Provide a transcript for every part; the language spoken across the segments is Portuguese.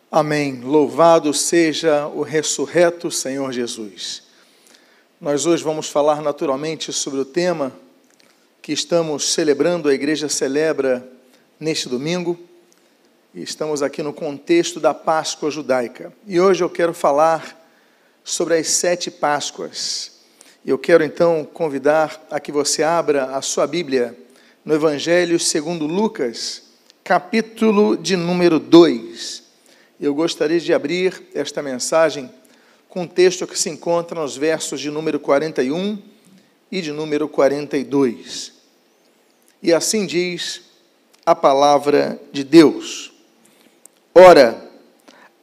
Amém. Louvado seja o ressurreto Senhor Jesus. Nós hoje vamos falar naturalmente sobre o tema que estamos celebrando, a igreja celebra neste domingo. E estamos aqui no contexto da Páscoa judaica. E hoje eu quero falar sobre as 7 Páscoas. E eu quero então convidar a que você abra a sua Bíblia no Evangelho segundo Lucas, capítulo de número 2. Eu gostaria de abrir esta mensagem com um texto que se encontra nos versos de número 41 e de número 42. E assim diz a palavra de Deus. Ora,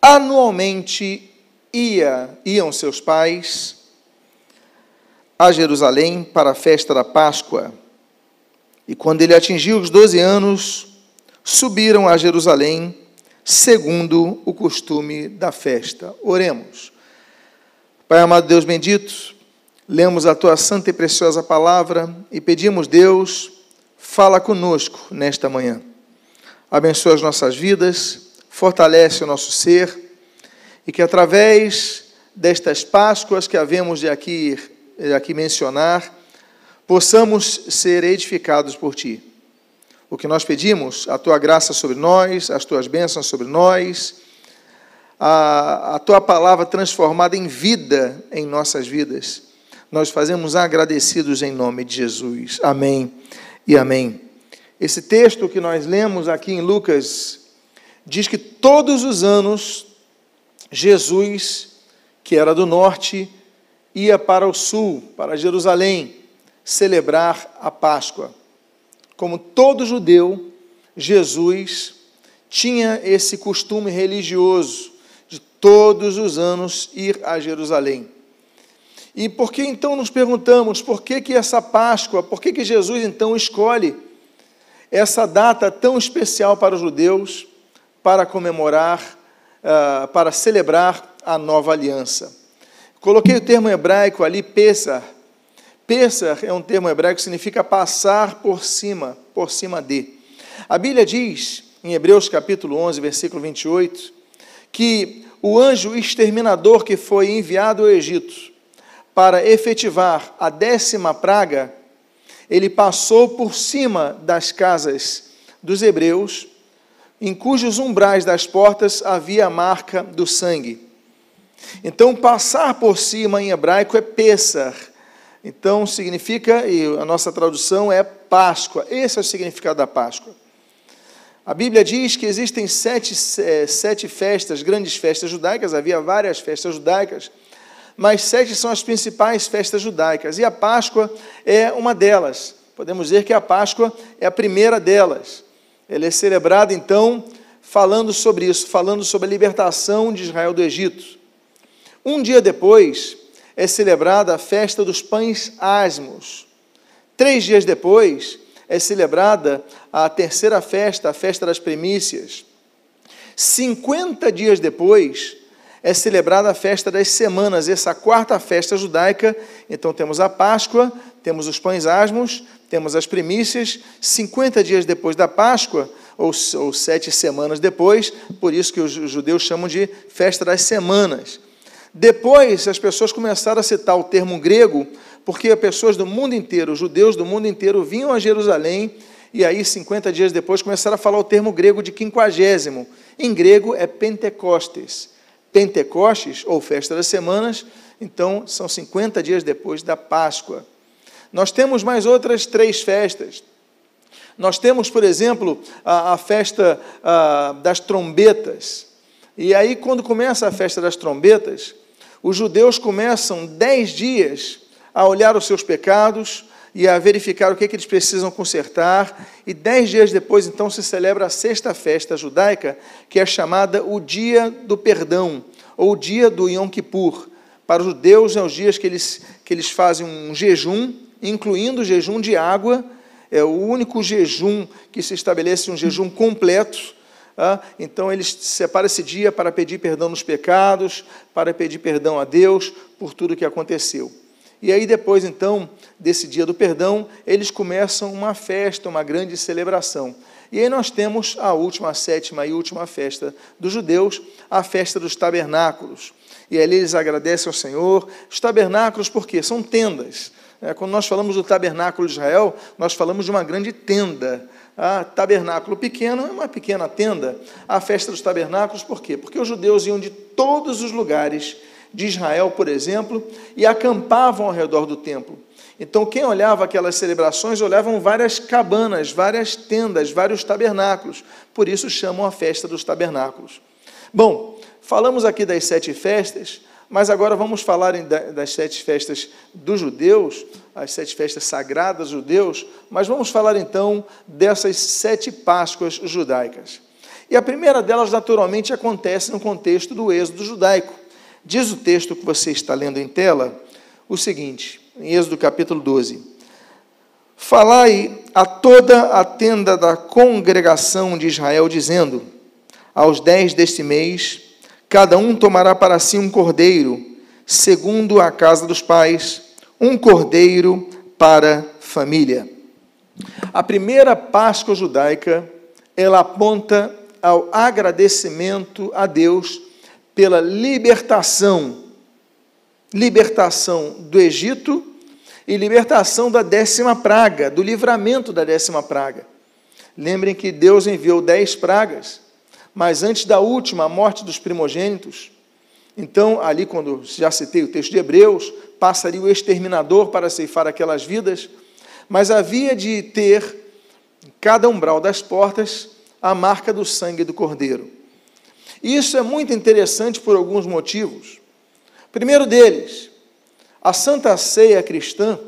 anualmente iam seus pais a Jerusalém para a festa da Páscoa. E quando ele atingiu os 12 anos, subiram a Jerusalém, segundo o costume da festa. Oremos. Pai amado Deus bendito, lemos a Tua santa e preciosa palavra e pedimos, Deus, fala conosco nesta manhã. Abençoa as nossas vidas, fortalece o nosso ser e que através destas Páscoas que havemos de aqui mencionar, possamos ser edificados por Ti. O que nós pedimos, a Tua graça sobre nós, as Tuas bênçãos sobre nós, a Tua palavra transformada em vida em nossas vidas. Nós fazemos agradecidos em nome de Jesus. Amém e amém. Esse texto que nós lemos aqui em Lucas diz que todos os anos Jesus, que era do norte, ia para o sul, para Jerusalém, celebrar a Páscoa. Como todo judeu, Jesus tinha esse costume religioso de todos os anos ir a Jerusalém. E por que então nos perguntamos, por que essa Páscoa, por que Jesus então escolhe essa data tão especial para os judeus, para comemorar, para celebrar a nova aliança? Coloquei o termo hebraico ali, Pessah. Pessah é um termo hebraico que significa passar por cima de. A Bíblia diz, em Hebreus capítulo 11, versículo 28, que o anjo exterminador que foi enviado ao Egito para efetivar a 10ª praga, ele passou por cima das casas dos hebreus, em cujos umbrais das portas havia a marca do sangue. Então, passar por cima em hebraico é Pessah. Então, significa, e a nossa tradução é Páscoa. Esse é o significado da Páscoa. A Bíblia diz que existem 7 festas, grandes festas judaicas, havia várias festas judaicas, mas 7 são as principais festas judaicas, e a Páscoa é uma delas. Podemos dizer que a Páscoa é a primeira delas. Ela é celebrada, então, falando sobre isso, falando sobre a libertação de Israel do Egito. Um dia depois, é celebrada a festa dos pães asmos. 3 dias depois, é celebrada a terceira festa, a festa das primícias. 50 dias depois, é celebrada a festa das semanas, essa 4ª festa judaica. Então temos a Páscoa, temos os pães asmos, temos as primícias. 50 dias depois da Páscoa, ou 7 semanas depois, por isso que os judeus chamam de festa das semanas. Depois, as pessoas começaram a citar o termo grego, porque pessoas do mundo inteiro, os judeus do mundo inteiro, vinham a Jerusalém, e aí, 50 dias depois, começaram a falar o termo grego de 50º. Em grego, é Pentecostes. Pentecostes, ou Festa das Semanas, então, são 50 dias depois da Páscoa. Nós temos mais outras 3 festas. Nós temos, por exemplo, a festa das trombetas. E aí, quando começa a festa das trombetas, os judeus começam 10 dias a olhar os seus pecados e a verificar o que eles precisam consertar, e 10 dias depois, então, se celebra a 6ª festa judaica, que é chamada o Dia do Perdão, ou o Dia do Yom Kippur. Para os judeus, é os dias que eles fazem um jejum, incluindo o jejum de água, é o único jejum que se estabelece, um jejum completo. Então, eles separam esse dia para pedir perdão nos pecados, para pedir perdão a Deus por tudo que aconteceu. E aí depois, então, desse dia do perdão, eles começam uma festa, uma grande celebração. E aí nós temos a última, a sétima e última festa dos judeus, a festa dos tabernáculos. E ali eles agradecem ao Senhor. Os tabernáculos, por quê? São tendas. Quando nós falamos do tabernáculo de Israel, nós falamos de uma grande tenda. Tabernáculo pequeno é uma pequena tenda. A festa dos tabernáculos, por quê? Porque os judeus iam de todos os lugares de Israel, por exemplo, e acampavam ao redor do templo. Então, quem olhava aquelas celebrações, olhavam várias cabanas, várias tendas, vários tabernáculos. Por isso chamam a festa dos tabernáculos. Bom, falamos aqui das 7 festas, mas agora vamos falar das 7 festas dos judeus, as 7 festas sagradas judeus, mas vamos falar então dessas 7 Páscoas judaicas. E a primeira delas, naturalmente, acontece no contexto do êxodo judaico. Diz o texto que você está lendo em tela o seguinte, em Êxodo capítulo 12: falai a toda a tenda da congregação de Israel, dizendo, aos 10 deste mês, cada um tomará para si um cordeiro, segundo a casa dos pais, um cordeiro para família. A primeira Páscoa judaica, ela aponta ao agradecimento a Deus pela libertação do Egito e libertação da 10ª praga, do livramento da 10ª praga. Lembrem que Deus enviou 10 pragas, mas antes da última, a morte dos primogênitos. Então, ali quando já citei o texto de Hebreus, passaria o exterminador para ceifar aquelas vidas, mas havia de ter em cada umbral das portas a marca do sangue do Cordeiro. E isso é muito interessante por alguns motivos. Primeiro deles, a Santa Ceia cristã,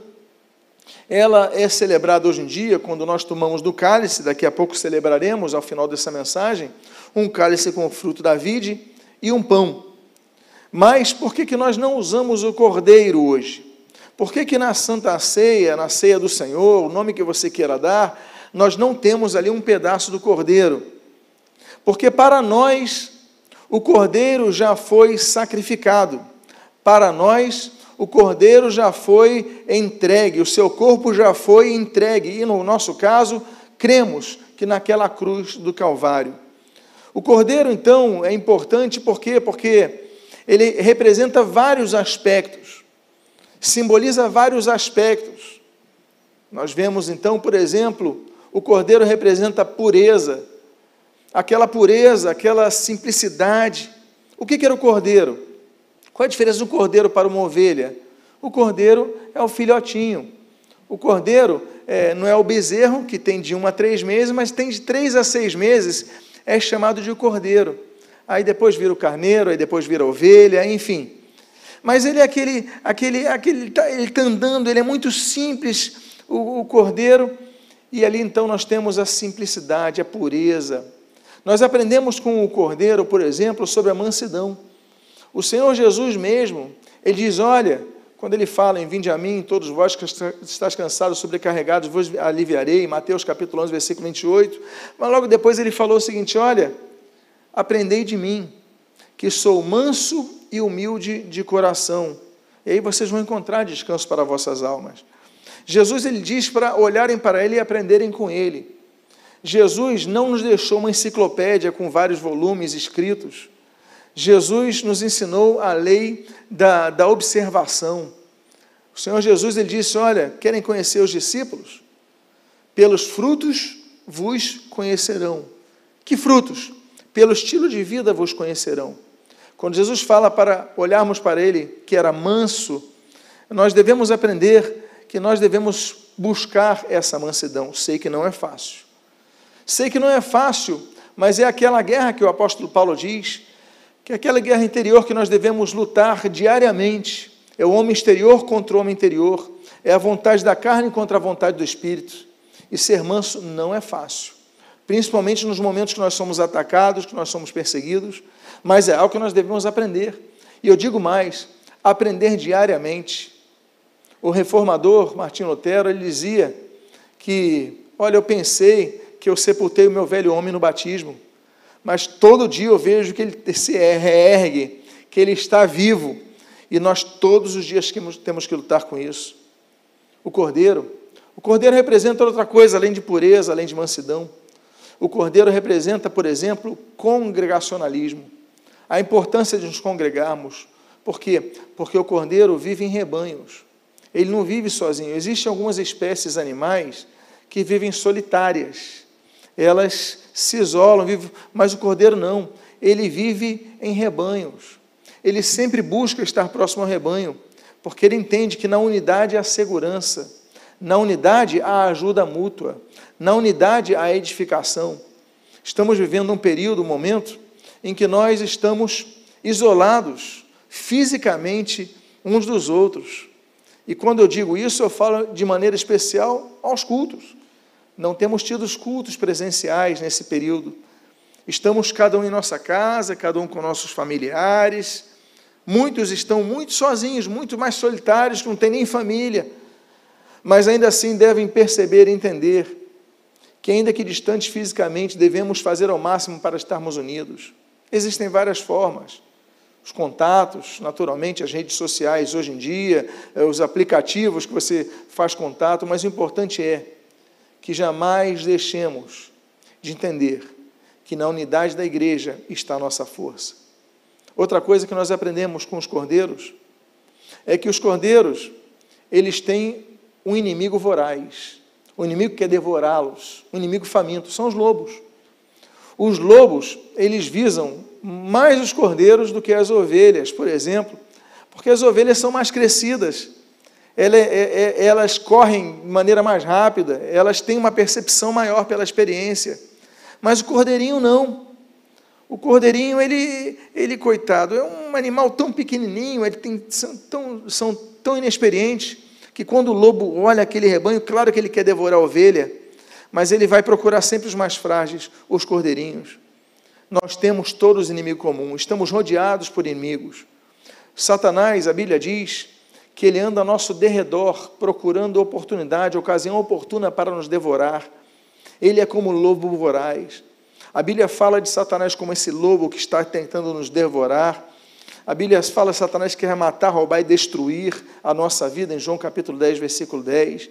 ela é celebrada hoje em dia, quando nós tomamos do cálice, daqui a pouco celebraremos, ao final dessa mensagem, um cálice com o fruto da vide e um pão. Mas por que nós não usamos o cordeiro hoje? Por que na Santa Ceia, na Ceia do Senhor, o nome que você queira dar, nós não temos ali um pedaço do cordeiro? Porque para nós, o cordeiro já foi sacrificado. Para nós, o cordeiro já foi entregue, o seu corpo já foi entregue. E no nosso caso, cremos que naquela cruz do Calvário. O cordeiro, então, é importante por quê? Porque ele representa vários aspectos, simboliza vários aspectos. Nós vemos, então, por exemplo, o cordeiro representa a pureza, aquela simplicidade. O que era o cordeiro? Qual a diferença do cordeiro para uma ovelha? O cordeiro é o filhotinho. O cordeiro não é o bezerro, que tem de 1 a 3 meses, mas tem de 3 a 6 meses, é chamado de cordeiro. Aí depois vira o carneiro, aí depois vira a ovelha, enfim. Mas ele é ele está andando, ele é muito simples, o cordeiro, e ali então nós temos a simplicidade, a pureza. Nós aprendemos com o cordeiro, por exemplo, sobre a mansidão. O Senhor Jesus mesmo, ele diz, olha, quando ele fala em vinde a mim, todos vós que estáis cansados, sobrecarregados, vos aliviarei, Mateus capítulo 11, versículo 28, mas logo depois ele falou o seguinte, olha, aprendei de mim, que sou manso e humilde de coração, e aí vocês vão encontrar descanso para vossas almas. Jesus, ele diz para olharem para ele e aprenderem com ele. Jesus não nos deixou uma enciclopédia com vários volumes escritos. Jesus nos ensinou a lei da observação. O Senhor Jesus, ele disse, olha, querem conhecer os discípulos? Pelos frutos vos conhecerão. Que frutos? Pelo estilo de vida vos conhecerão. Quando Jesus fala para olharmos para ele, que era manso, nós devemos aprender que nós devemos buscar essa mansidão. Sei que não é fácil. Sei que não é fácil, mas é aquela guerra que o apóstolo Paulo diz, que é aquela guerra interior que nós devemos lutar diariamente. É o homem exterior contra o homem interior. É a vontade da carne contra a vontade do Espírito. E ser manso não é fácil. Principalmente nos momentos que nós somos atacados, que nós somos perseguidos. Mas é algo que nós devemos aprender. E eu digo mais, aprender diariamente. O reformador Martinho Lutero, ele dizia que, olha, eu pensei que eu sepultei o meu velho homem no batismo, mas todo dia eu vejo que ele se reergue, que ele está vivo, e nós todos os dias temos que lutar com isso. O cordeiro representa outra coisa, além de pureza, além de mansidão. O cordeiro representa, por exemplo, congregacionalismo, a importância de nos congregarmos. Por quê? Porque o cordeiro vive em rebanhos, ele não vive sozinho. Existem algumas espécies animais que vivem solitárias, elas se isolam, mas o cordeiro não, ele vive em rebanhos, ele sempre busca estar próximo ao rebanho, porque ele entende que na unidade há segurança, na unidade há ajuda mútua, na unidade há edificação. Estamos vivendo um período, um momento, em que nós estamos isolados fisicamente uns dos outros. E quando eu digo isso, eu falo de maneira especial aos cultos. Não temos tido os cultos presenciais nesse período. Estamos cada um em nossa casa, cada um com nossos familiares. Muitos estão muito sozinhos, muito mais solitários, que não têm nem família. Mas ainda assim devem perceber e entender que, ainda que distantes fisicamente, devemos fazer ao máximo para estarmos unidos. Existem várias formas. Os contatos, naturalmente, as redes sociais hoje em dia, os aplicativos que você faz contato, mas o importante é que jamais deixemos de entender que na unidade da igreja está a nossa força. Outra coisa que nós aprendemos com os cordeiros é que os cordeiros, eles têm um inimigo voraz, um inimigo que quer devorá-los, um inimigo faminto, são os lobos. Os lobos, eles visam mais os cordeiros do que as ovelhas, por exemplo, porque as ovelhas são mais crescidas, elas correm de maneira mais rápida, elas têm uma percepção maior pela experiência, mas o cordeirinho não. O cordeirinho, ele coitado, é um animal tão pequenininho, são tão inexperientes, que quando o lobo olha aquele rebanho, claro que ele quer devorar a ovelha, mas ele vai procurar sempre os mais frágeis, os cordeirinhos. Nós temos todos inimigo comum, estamos rodeados por inimigos. Satanás, a Bíblia diz, que ele anda ao nosso derredor, procurando oportunidade, ocasião oportuna para nos devorar. Ele é como lobo voraz. A Bíblia fala de Satanás como esse lobo que está tentando nos devorar. A Bíblia fala de Satanás que quer matar, roubar e destruir a nossa vida, em João capítulo 10, versículo 10.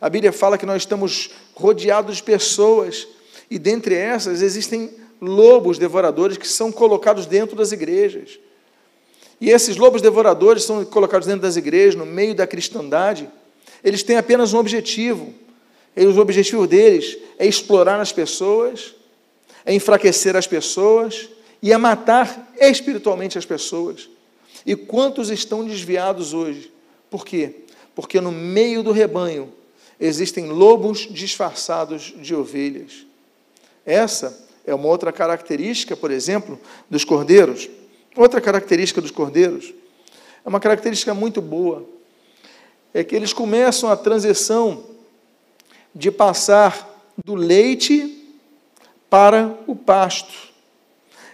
A Bíblia fala que nós estamos rodeados de pessoas, e dentre essas existem lobos devoradores que são colocados dentro das igrejas. E esses lobos devoradores são colocados dentro das igrejas, no meio da cristandade. Eles têm apenas um objetivo. O objetivo deles é explorar as pessoas, é enfraquecer as pessoas e é matar espiritualmente as pessoas. E quantos estão desviados hoje? Por quê? Porque no meio do rebanho existem lobos disfarçados de ovelhas. Essa é uma outra característica, por exemplo, dos cordeiros. Outra característica dos cordeiros é uma característica muito boa, é que eles começam a transição de passar do leite para o pasto.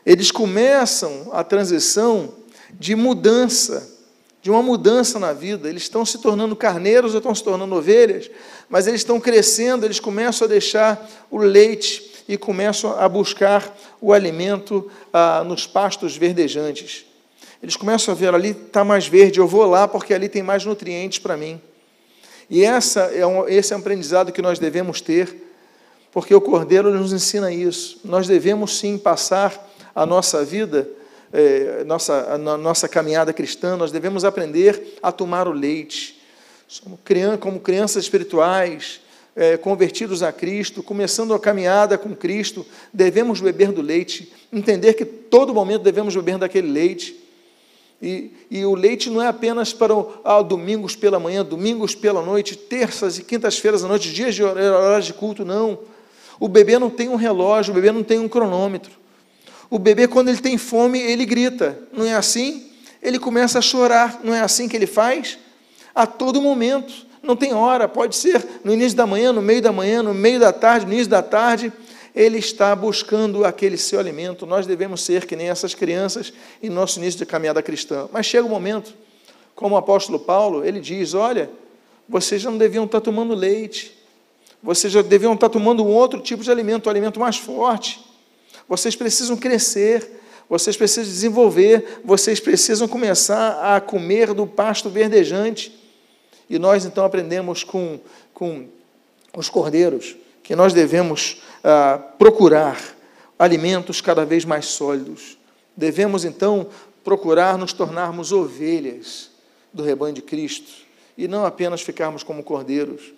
Eles começam a transição de mudança, de uma mudança na vida. Eles estão se tornando carneiros ou estão se tornando ovelhas, mas eles estão crescendo, eles começam a deixar o leite e começam a buscar o alimento nos pastos verdejantes. Eles começam a ver, ali está mais verde, eu vou lá porque ali tem mais nutrientes para mim. E esse é um aprendizado que nós devemos ter, porque o Cordeiro nos ensina isso. Nós devemos sim passar a nossa vida, nossa caminhada cristã, nós devemos aprender a tomar o leite. Como crianças espirituais, convertidos a Cristo, começando a caminhada com Cristo, devemos beber do leite, entender que todo momento devemos beber daquele leite, e o leite não é apenas para domingos pela manhã, domingos pela noite, terças e quintas-feiras à noite, dias de horários de culto, não. O bebê não tem um relógio, o bebê não tem um cronômetro. O bebê, quando ele tem fome, ele grita, não é assim? Ele começa a chorar, não é assim que ele faz? A todo momento. Não tem hora, pode ser no início da manhã, no meio da tarde, no início da tarde, ele está buscando aquele seu alimento. Nós devemos ser que nem essas crianças em nosso início de caminhada cristã. Mas chega um momento, como o apóstolo Paulo, ele diz, olha, vocês já não deviam estar tomando leite, vocês já deviam estar tomando um outro tipo de alimento, um alimento mais forte. Vocês precisam crescer, vocês precisam desenvolver, vocês precisam começar a comer do pasto verdejante. E nós, então, aprendemos com os cordeiros que nós devemos procurar alimentos cada vez mais sólidos. Devemos, então, procurar nos tornarmos ovelhas do rebanho de Cristo e não apenas ficarmos como cordeiros.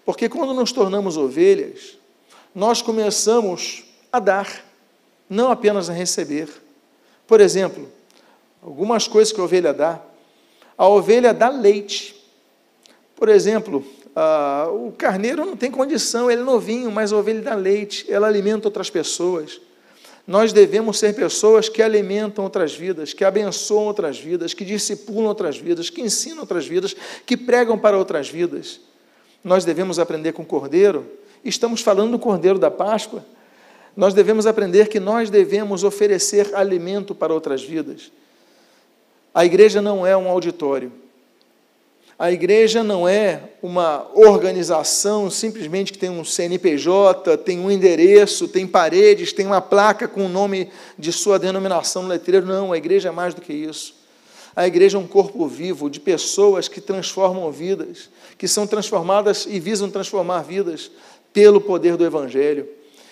Porque quando nos tornamos ovelhas, nós começamos a dar, não apenas a receber. Por exemplo, algumas coisas que a ovelha dá. A ovelha dá leite. Por exemplo, o carneiro não tem condição, ele é novinho, mas a ovelha dá leite, ela alimenta outras pessoas. Nós devemos ser pessoas que alimentam outras vidas, que abençoam outras vidas, que discipulam outras vidas, que ensinam outras vidas, que pregam para outras vidas. Nós devemos aprender com o Cordeiro, estamos falando do Cordeiro da Páscoa, nós devemos aprender que nós devemos oferecer alimento para outras vidas. A igreja não é um auditório. A igreja não é uma organização simplesmente que tem um CNPJ, tem um endereço, tem paredes, tem uma placa com o nome de sua denominação no letreiro. Não, a igreja é mais do que isso. A igreja é um corpo vivo de pessoas que transformam vidas, que são transformadas e visam transformar vidas pelo poder do Evangelho.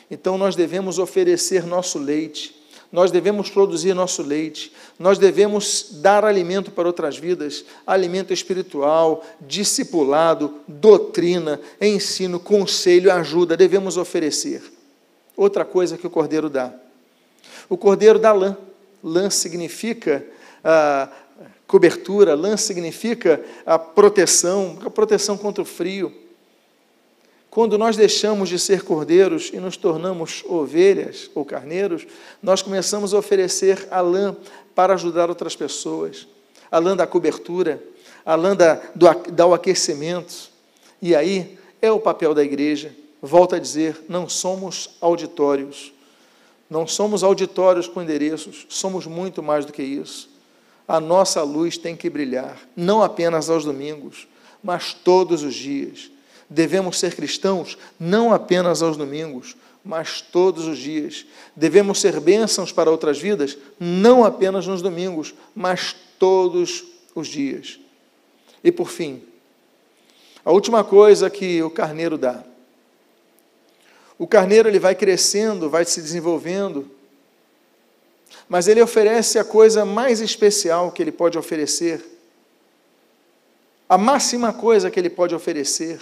Então nós devemos oferecer nosso leite, nós devemos produzir nosso leite, nós devemos dar alimento para outras vidas, alimento espiritual, discipulado, doutrina, ensino, conselho, ajuda, devemos oferecer. Outra coisa que o Cordeiro dá. O Cordeiro dá lã. Lã significa cobertura, lã significa a proteção contra o frio. Quando nós deixamos de ser cordeiros e nos tornamos ovelhas ou carneiros, nós começamos a oferecer a lã para ajudar outras pessoas, a lã da cobertura, a lã do aquecimento. E aí é o papel da igreja. Volto a dizer, não somos auditórios. Não somos auditórios com endereços, somos muito mais do que isso. A nossa luz tem que brilhar, não apenas aos domingos, mas todos os dias. Devemos ser cristãos não apenas aos domingos, mas todos os dias. Devemos ser bênçãos para outras vidas, não apenas nos domingos, mas todos os dias. E por fim, a última coisa que o carneiro dá. O carneiro ele vai crescendo, vai se desenvolvendo, mas ele oferece a coisa mais especial que ele pode oferecer, a máxima coisa que ele pode oferecer,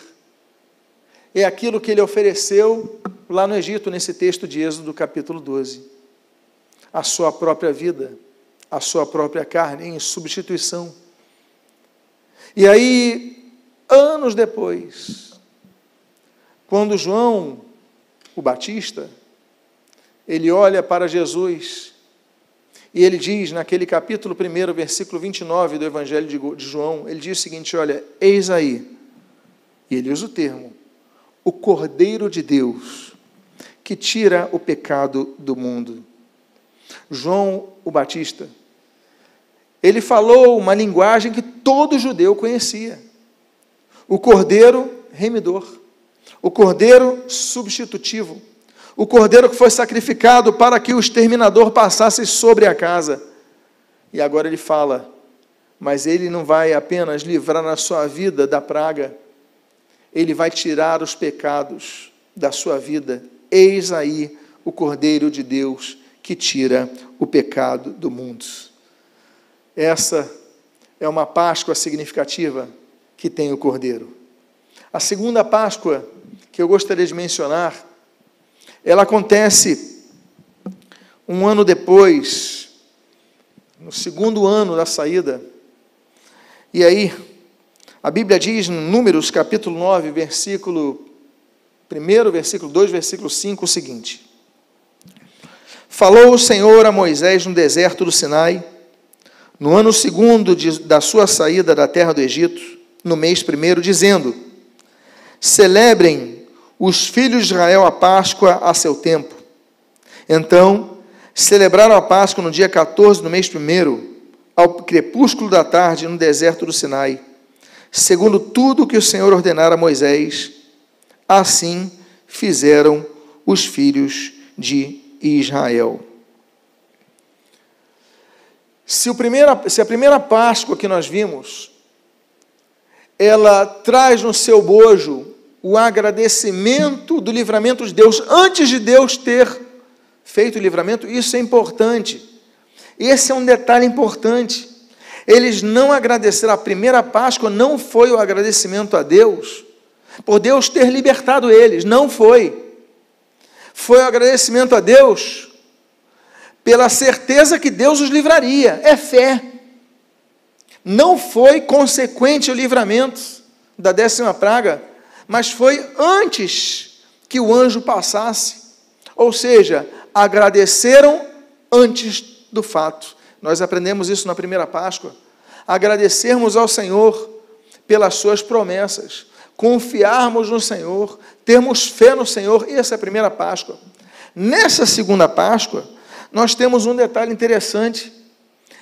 é aquilo que ele ofereceu lá no Egito, nesse texto de Êxodo, capítulo 12. A sua própria vida, a sua própria carne, em substituição. E aí, anos depois, quando João, o Batista, ele olha para Jesus, e ele diz, naquele capítulo 1, versículo 29 do Evangelho de João, ele diz o seguinte, olha, eis aí, e ele usa o termo, o Cordeiro de Deus, que tira o pecado do mundo. João, o Batista, ele falou uma linguagem que todo judeu conhecia. O Cordeiro remidor, o Cordeiro substitutivo, o Cordeiro que foi sacrificado para que o exterminador passasse sobre a casa. E agora ele fala, mas ele não vai apenas livrar a sua vida da praga, ele vai tirar os pecados da sua vida. Eis aí o Cordeiro de Deus que tira o pecado do mundo. Essa é uma Páscoa significativa que tem o Cordeiro. A segunda Páscoa que eu gostaria de mencionar, ela acontece um ano depois, no segundo ano da saída. E aí, a Bíblia diz, em Números, capítulo 9, versículo 1, versículo 2, versículo 5, o seguinte. Falou o Senhor a Moisés no deserto do Sinai, no ano segundo da sua saída da terra do Egito, no mês 1, dizendo, celebrem os filhos de Israel a Páscoa a seu tempo. Então, celebraram a Páscoa no dia 14 do mês 1, ao crepúsculo da tarde, no deserto do Sinai, segundo tudo o que o Senhor ordenara a Moisés, assim fizeram os filhos de Israel. Se a primeira Páscoa que nós vimos, ela traz no seu bojo o agradecimento do livramento de Deus, antes de Deus ter feito o livramento. Isso é importante. Esse é um detalhe importante. Eles não agradeceram. A primeira Páscoa não foi o agradecimento a Deus, por Deus ter libertado eles. Não foi. Foi o agradecimento a Deus pela certeza que Deus os livraria. É fé. Não foi consequente o livramento da 10ª praga, mas foi antes que o anjo passasse. Ou seja, agradeceram antes do fato. Nós aprendemos isso na primeira Páscoa. Agradecermos ao Senhor pelas suas promessas, confiarmos no Senhor, termos fé no Senhor. Essa é a primeira Páscoa. Nessa segunda Páscoa, nós temos um detalhe interessante.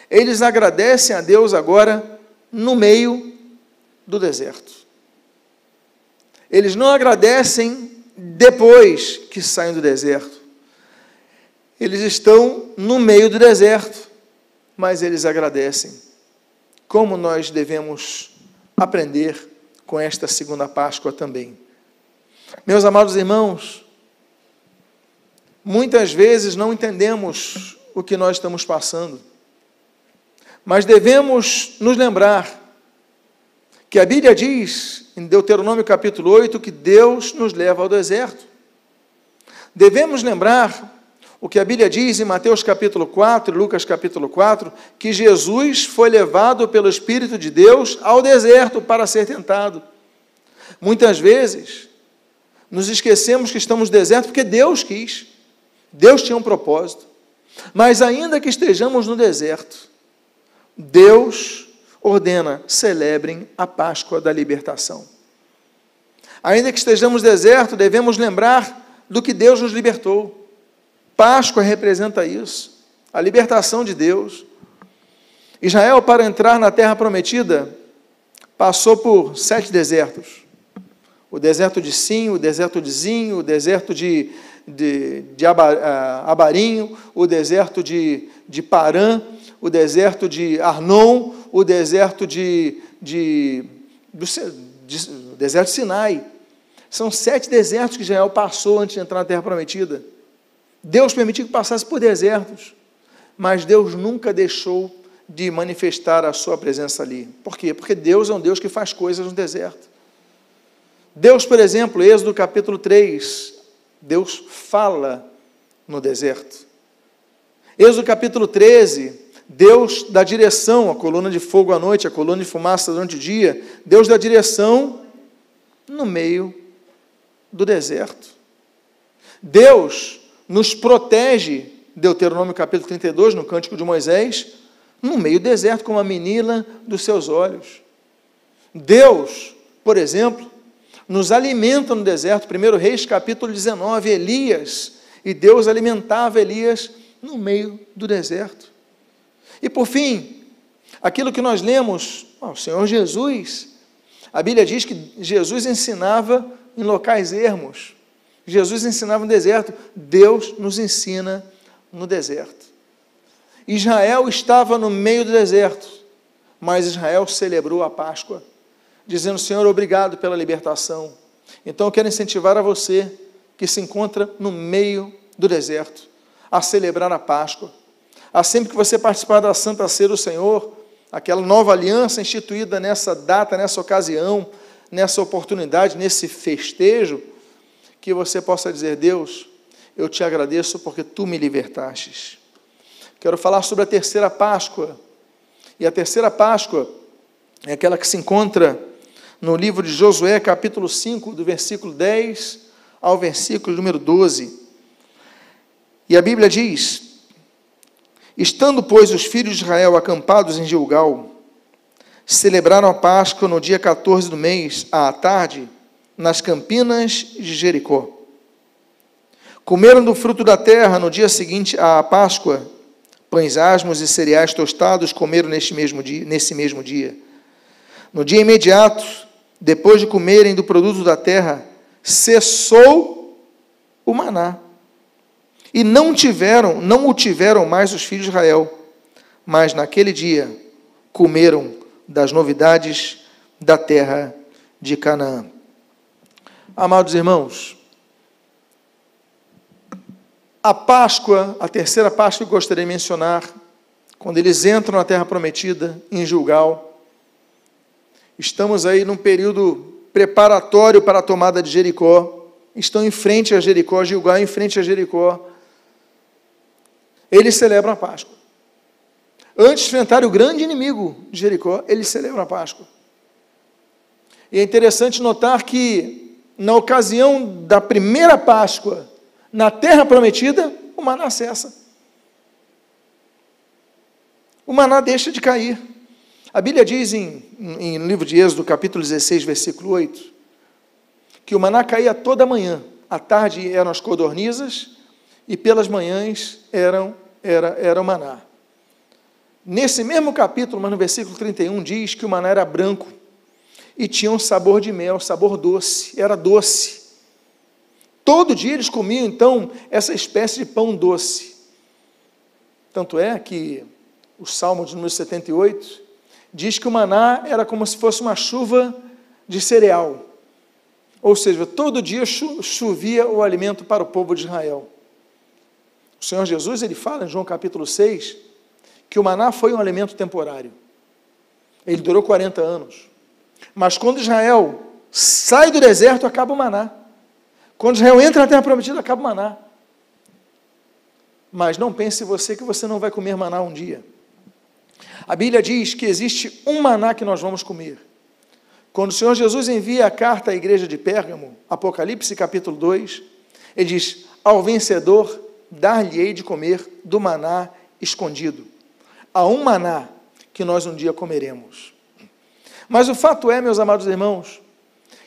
Eles agradecem a Deus agora no meio do deserto. Eles não agradecem depois que saem do deserto. Eles estão no meio do deserto, mas eles agradecem. Como nós devemos aprender com esta segunda Páscoa também. Meus amados irmãos, muitas vezes não entendemos o que nós estamos passando, mas devemos nos lembrar que a Bíblia diz, em Deuteronômio capítulo 8, que Deus nos leva ao deserto. Devemos lembrar o que a Bíblia diz em Mateus capítulo 4, Lucas capítulo 4, que Jesus foi levado pelo Espírito de Deus ao deserto para ser tentado. Muitas vezes, nos esquecemos que estamos no deserto porque Deus quis. Deus tinha um propósito. Mas ainda que estejamos no deserto, Deus ordena, celebrem a Páscoa da libertação. Ainda que estejamos no deserto, devemos lembrar do que Deus nos libertou. Páscoa representa isso, a libertação de Deus. Israel, para entrar na terra prometida, passou por 7 desertos. O deserto de Sim, o deserto de Zin, o deserto de Abarim, o deserto de Parã, o deserto de Arnon, o deserto deserto de Sinai. São 7 desertos que Israel passou antes de entrar na terra prometida. Deus permitiu que passasse por desertos, mas Deus nunca deixou de manifestar a sua presença ali. Por quê? Porque Deus é um Deus que faz coisas no deserto. Deus, por exemplo, Êxodo capítulo 3, Deus fala no deserto. Êxodo capítulo 13, Deus dá direção, a coluna de fogo à noite, a coluna de fumaça durante o dia. Deus dá direção no meio do deserto. Deus nos protege, Deuteronômio capítulo 32, no Cântico de Moisés, no meio do deserto, como a menina dos seus olhos. Deus, por exemplo, nos alimenta no deserto. 1 Reis capítulo 19, Elias, e Deus alimentava Elias no meio do deserto. E por fim, aquilo que nós lemos, o Senhor Jesus, a Bíblia diz que Jesus ensinava em locais ermos. Jesus ensinava no deserto, Deus nos ensina no deserto. Israel estava no meio do deserto, mas Israel celebrou a Páscoa, dizendo, Senhor, obrigado pela libertação. Então eu quero incentivar a você, que se encontra no meio do deserto, a celebrar a Páscoa. Sempre que você participar da Santa Ceia do Senhor, aquela nova aliança instituída nessa data, nessa ocasião, nessa oportunidade, nesse festejo, que você possa dizer, Deus, eu te agradeço porque tu me libertastes. Quero falar sobre a terceira Páscoa. E a terceira Páscoa é aquela que se encontra no livro de Josué, capítulo 5, do versículo 10 ao versículo número 12. E a Bíblia diz, estando, pois, os filhos de Israel acampados em Gilgal, celebraram a Páscoa no dia 14 do mês, à tarde, nas campinas de Jericó. Comeram do fruto da terra no dia seguinte à Páscoa, pães asmos e cereais tostados comeram nesse mesmo dia. No dia imediato, depois de comerem do produto da terra, cessou o maná. E não o tiveram mais os filhos de Israel, mas naquele dia comeram das novidades da terra de Canaã. Amados irmãos, a Páscoa, a terceira Páscoa que eu gostaria de mencionar, quando eles entram na Terra Prometida, em Gilgal, estamos aí num período preparatório para a tomada de Jericó, estão em frente a Jericó, Gilgal em frente a Jericó, eles celebram a Páscoa. Antes de enfrentar o grande inimigo de Jericó, eles celebram a Páscoa. E é interessante notar que, na ocasião da primeira Páscoa, na Terra Prometida, o maná cessa. O maná deixa de cair. A Bíblia diz no livro de Êxodo, capítulo 16, versículo 8, que o maná caía toda manhã. À tarde eram as codornizas e pelas manhãs era o maná. Nesse mesmo capítulo, mas no versículo 31, diz que o maná era branco e tinha um sabor de mel, sabor doce, era doce. Todo dia eles comiam, então, essa espécie de pão doce. Tanto é que o Salmo de número 78 diz que o maná era como se fosse uma chuva de cereal. Ou seja, todo dia chovia o alimento para o povo de Israel. O Senhor Jesus, ele fala em João capítulo 6, que o maná foi um alimento temporário. Ele durou 40 anos. Mas quando Israel sai do deserto, acaba o maná. Quando Israel entra na Terra Prometida, acaba o maná. Mas não pense você que você não vai comer maná um dia. A Bíblia diz que existe um maná que nós vamos comer. Quando o Senhor Jesus envia a carta à igreja de Pérgamo, Apocalipse capítulo 2, ele diz: ao vencedor dar-lhe-ei de comer do maná escondido. Há um maná que nós um dia comeremos. Mas o fato é, meus amados irmãos,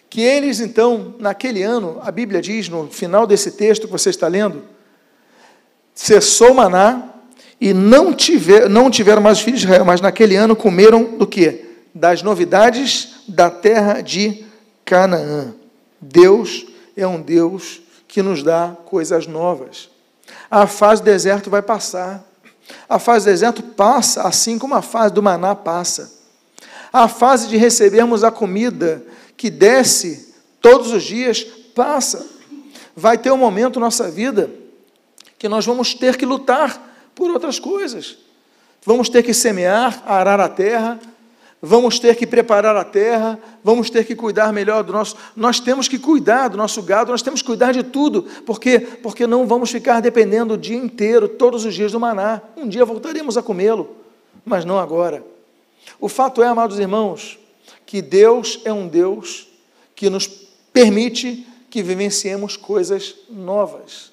que eles então, naquele ano, a Bíblia diz, no final desse texto que você está lendo, cessou o maná e não tiveram mais os filhos de Israel, mas naquele ano comeram do quê? Das novidades da terra de Canaã. Deus é um Deus que nos dá coisas novas. A fase do deserto vai passar. A fase do deserto passa, assim como a fase do maná passa. A fase de recebermos a comida que desce todos os dias passa. Vai ter um momento na nossa vida que nós vamos ter que lutar por outras coisas. Vamos ter que semear, arar a terra, vamos ter que preparar a terra, vamos ter que cuidar melhor do nosso... Nós temos que cuidar do nosso gado, nós temos que cuidar de tudo. Por quê? Porque não vamos ficar dependendo o dia inteiro, todos os dias do maná. Um dia voltaremos a comê-lo, mas não agora. O fato é, amados irmãos, que Deus é um Deus que nos permite que vivenciemos coisas novas.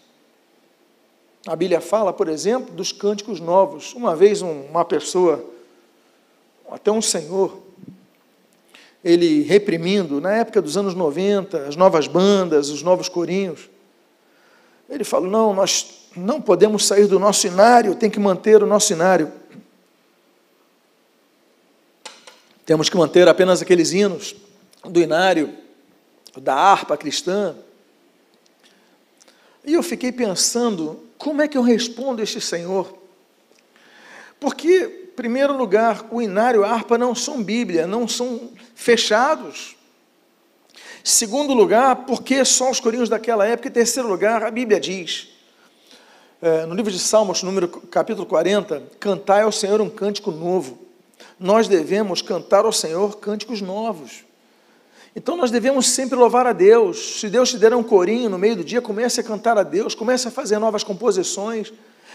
A Bíblia fala, por exemplo, dos cânticos novos. Uma vez uma pessoa, até um senhor, ele reprimindo, na época dos anos 90, as novas bandas, os novos corinhos, ele falou: não, nós não podemos sair do nosso inário, tem que manter o nosso inário. Temos que manter apenas aqueles hinos do inário, da harpa cristã. E eu fiquei pensando, como é que eu respondo a este senhor? Porque, em primeiro lugar, o inário e a harpa não são Bíblia, não são fechados. Segundo lugar, porque só os corinhos daquela época. E terceiro lugar, a Bíblia diz, no livro de Salmos, capítulo 40, cantai ao Senhor um cântico novo. Nós devemos cantar ao Senhor cânticos novos. Então nós devemos sempre louvar a Deus. Se Deus te der um corinho no meio do dia, comece a cantar a Deus, comece a fazer novas composições.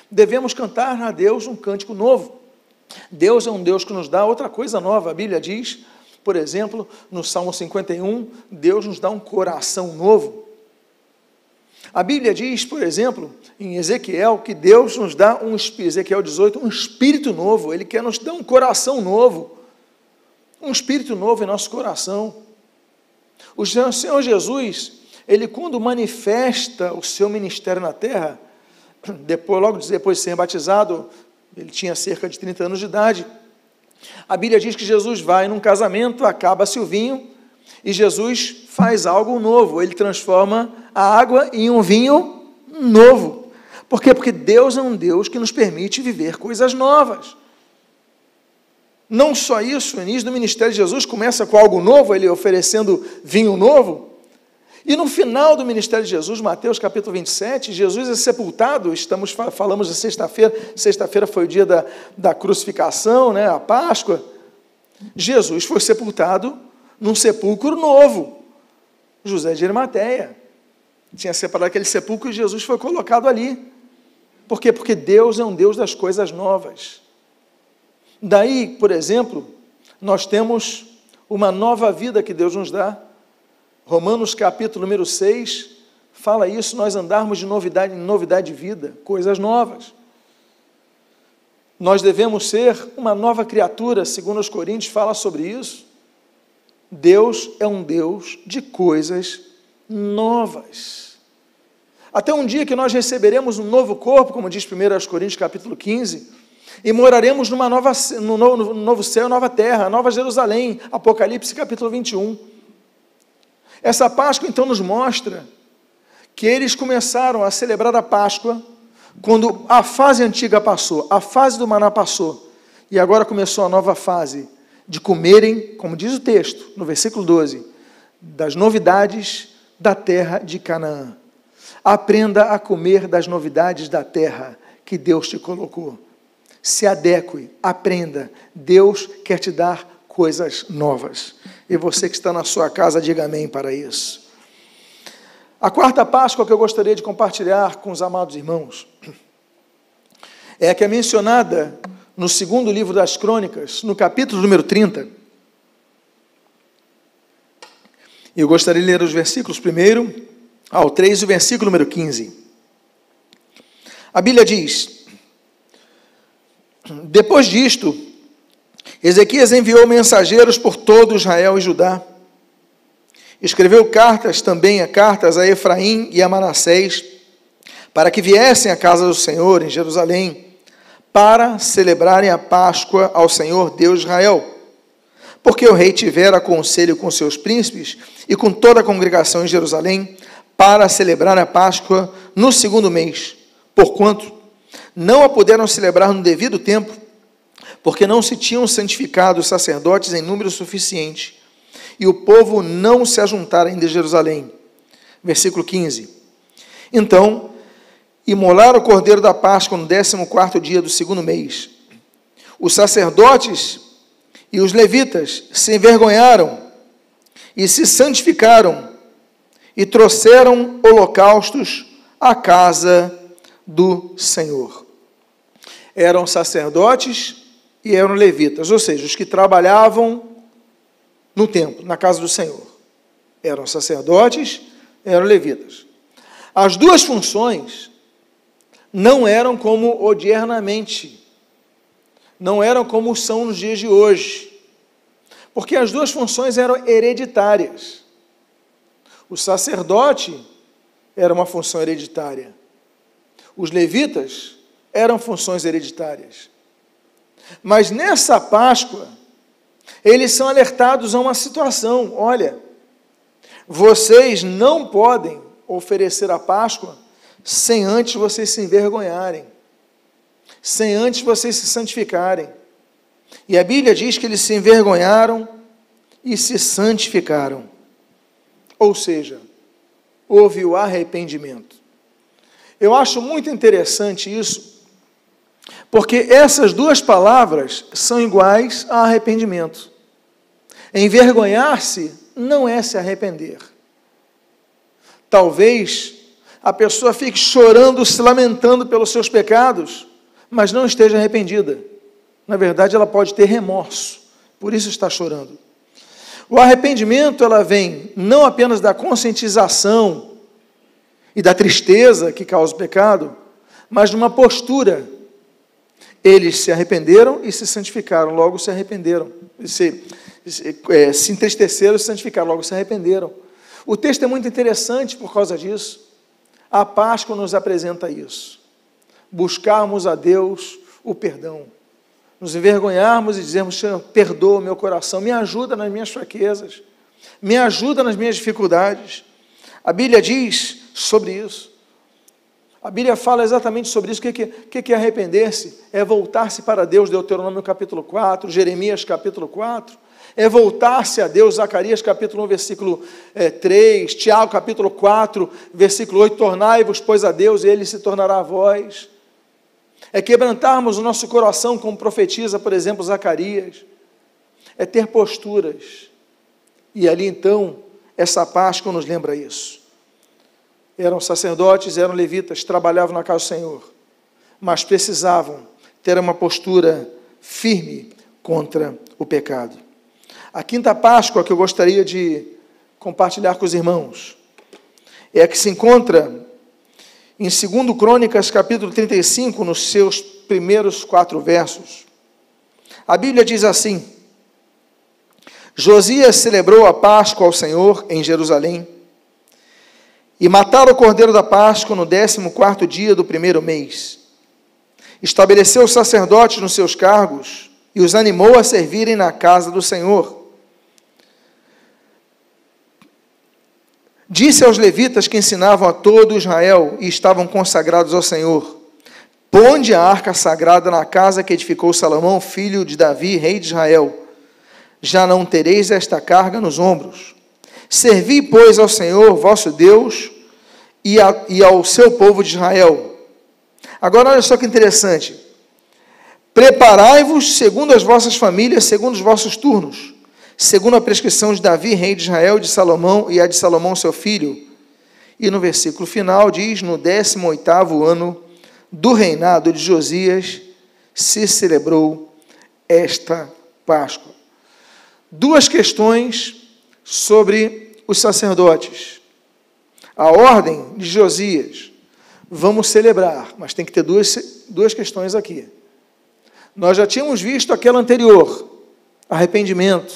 Devemos cantar a Deus um cântico novo. Deus é um Deus que nos dá outra coisa nova. A Bíblia diz, por exemplo, no Salmo 51, Deus nos dá um coração novo. A Bíblia diz, por exemplo, em Ezequiel, que Deus nos dá Ezequiel 18, um espírito novo. Ele quer nos dar um coração novo, um espírito novo em nosso coração. O Senhor Jesus, ele quando manifesta o seu ministério na terra, logo depois de ser batizado, ele tinha cerca de 30 anos de idade, a Bíblia diz que Jesus vai num casamento, acaba-se o vinho, e Jesus faz algo novo, ele transforma a água em um vinho novo. Por quê? Porque Deus é um Deus que nos permite viver coisas novas. Não só isso, o início do ministério de Jesus começa com algo novo, ele oferecendo vinho novo, E no final do ministério de Jesus, Mateus capítulo 27, Jesus é sepultado, falamos de sexta-feira foi o dia da crucificação, né, a Páscoa. Jesus foi sepultado num sepulcro novo, José de Arimateia. Tinha separado aquele sepulcro e Jesus foi colocado ali. Por quê? Porque Deus é um Deus das coisas novas. Daí, por exemplo, nós temos uma nova vida que Deus nos dá. Romanos capítulo número 6, fala isso, nós andarmos de novidade em novidade de vida, coisas novas. Nós devemos ser uma nova criatura, segundo os Coríntios fala sobre isso. Deus é um Deus de coisas novas. Até um dia que nós receberemos um novo corpo, como diz 1 Coríntios capítulo 15, e moraremos no novo céu, nova terra, nova Jerusalém, Apocalipse capítulo 21. Essa Páscoa então nos mostra que eles começaram a celebrar a Páscoa quando a fase antiga passou, a fase do maná passou, e agora começou a nova fase de comerem, como diz o texto, no versículo 12, das novidades da terra de Canaã. Aprenda a comer das novidades da terra que Deus te colocou. Se adeque, aprenda. Deus quer te dar coisas novas. E você que está na sua casa, diga amém para isso. A quarta Páscoa que eu gostaria de compartilhar com os amados irmãos é a que é mencionada no segundo livro das Crônicas, no capítulo número 30. Eu gostaria de ler os versículos 1 ao 3 e o versículo número 15. A Bíblia diz: depois disto, Ezequias enviou mensageiros por todo Israel e Judá. Escreveu cartas a Efraim e a Manassés, para que viessem à casa do Senhor em Jerusalém, para celebrarem a Páscoa ao Senhor Deus de Israel. Porque o rei tivera conselho com seus príncipes e com toda a congregação em Jerusalém, para celebrar a Páscoa no 2º mês, porquanto não a puderam celebrar no devido tempo, porque não se tinham santificado os sacerdotes em número suficiente, e o povo não se ajuntara ainda em Jerusalém. Versículo 15. Então, imolaram o cordeiro da Páscoa no 14º dia do 2º mês. Os sacerdotes e os levitas se envergonharam e se santificaram e trouxeram holocaustos à casa do Senhor. Eram sacerdotes e eram levitas, ou seja, os que trabalhavam no templo, na casa do Senhor. Eram sacerdotes, eram levitas. As duas funções não eram como odiernamente, não eram como são nos dias de hoje, porque as duas funções eram hereditárias. O sacerdote era uma função hereditária. Os levitas eram funções hereditárias. Mas nessa Páscoa, eles são alertados a uma situação. Olha, vocês não podem oferecer a Páscoa sem antes vocês se envergonharem, sem antes vocês se santificarem. E a Bíblia diz que eles se envergonharam e se santificaram. Ou seja, houve o arrependimento. Eu acho muito interessante isso, porque essas duas palavras são iguais a arrependimento. Envergonhar-se não é se arrepender. Talvez a pessoa fique chorando, se lamentando pelos seus pecados, mas não esteja arrependida. Na verdade, ela pode ter remorso, por isso está chorando. O arrependimento, ela vem não apenas da conscientização e da tristeza que causa o pecado, mas de uma postura. Eles se arrependeram e se santificaram, logo se arrependeram. Se entristeceram e se santificaram, logo se arrependeram. O texto é muito interessante por causa disso. A Páscoa nos apresenta isso. Buscarmos a Deus o perdão. Nos envergonharmos e dizermos: Senhor, perdoa o meu coração, me ajuda nas minhas fraquezas, me ajuda nas minhas dificuldades. A Bíblia diz sobre isso. A Bíblia fala exatamente sobre isso. O que é arrepender-se? É voltar-se para Deus, Deuteronômio capítulo 4, Jeremias capítulo 4. é voltar-se a Deus. Zacarias capítulo 1, versículo 3, Tiago capítulo 4, versículo 8, tornai-vos, pois, a Deus, e Ele se tornará a vós. É quebrantarmos o nosso coração, como profetiza, por exemplo, Zacarias. É ter posturas. E ali, então, essa Páscoa nos lembra isso. Eram sacerdotes, eram levitas, trabalhavam na casa do Senhor, mas precisavam ter uma postura firme contra o pecado. A quinta Páscoa que eu gostaria de compartilhar com os irmãos é a que se encontra em 2 Crônicas, capítulo 35, nos seus primeiros 4 versos. A Bíblia diz assim: Josias celebrou a Páscoa ao Senhor em Jerusalém, e mataram o cordeiro da Páscoa no 14º dia do 1º mês. Estabeleceu os sacerdotes nos seus cargos e os animou a servirem na casa do Senhor. Disse aos levitas que ensinavam a todo Israel e estavam consagrados ao Senhor: ponde a arca sagrada na casa que edificou Salomão, filho de Davi, rei de Israel. Já não tereis esta carga nos ombros. Servi, pois, ao Senhor, vosso Deus, e ao seu povo de Israel. Agora, olha só que interessante. Preparai-vos segundo as vossas famílias, segundo os vossos turnos, segundo a prescrição de Davi, rei de Israel, de Salomão, e a de Salomão, seu filho. E no versículo final diz: no 18º ano do reinado de Josias, se celebrou esta Páscoa. 2 questões sobre os sacerdotes. A ordem de Josias, vamos celebrar, mas tem que ter duas questões aqui. Nós já tínhamos visto aquela anterior, arrependimento,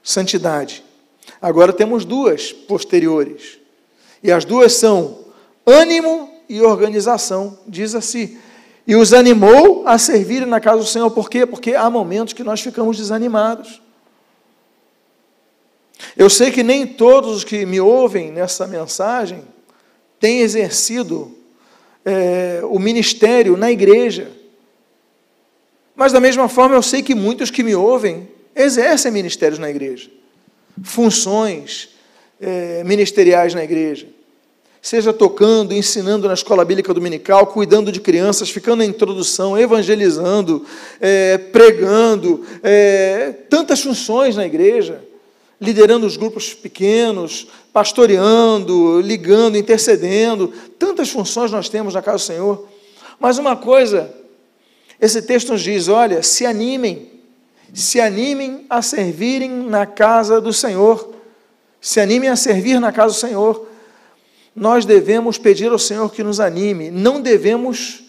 santidade. Agora temos 2 posteriores. E as 2 são ânimo e organização, diz assim. E os animou a servirem na casa do Senhor. Por quê? Porque há momentos que nós ficamos desanimados. Eu sei que nem todos os que me ouvem nessa mensagem têm exercido o ministério na igreja. Mas da mesma forma eu sei que muitos que me ouvem exercem ministérios na igreja. Funções ministeriais na igreja. Seja tocando, ensinando na escola bíblica dominical, cuidando de crianças, ficando na introdução, evangelizando, pregando, tantas funções na igreja. Liderando os grupos pequenos, pastoreando, ligando, intercedendo. Tantas funções nós temos na casa do Senhor. Mas uma coisa, esse texto nos diz: olha, se animem a servirem na casa do Senhor. Se animem a servir na casa do Senhor. Nós devemos pedir ao Senhor que nos anime. Não devemos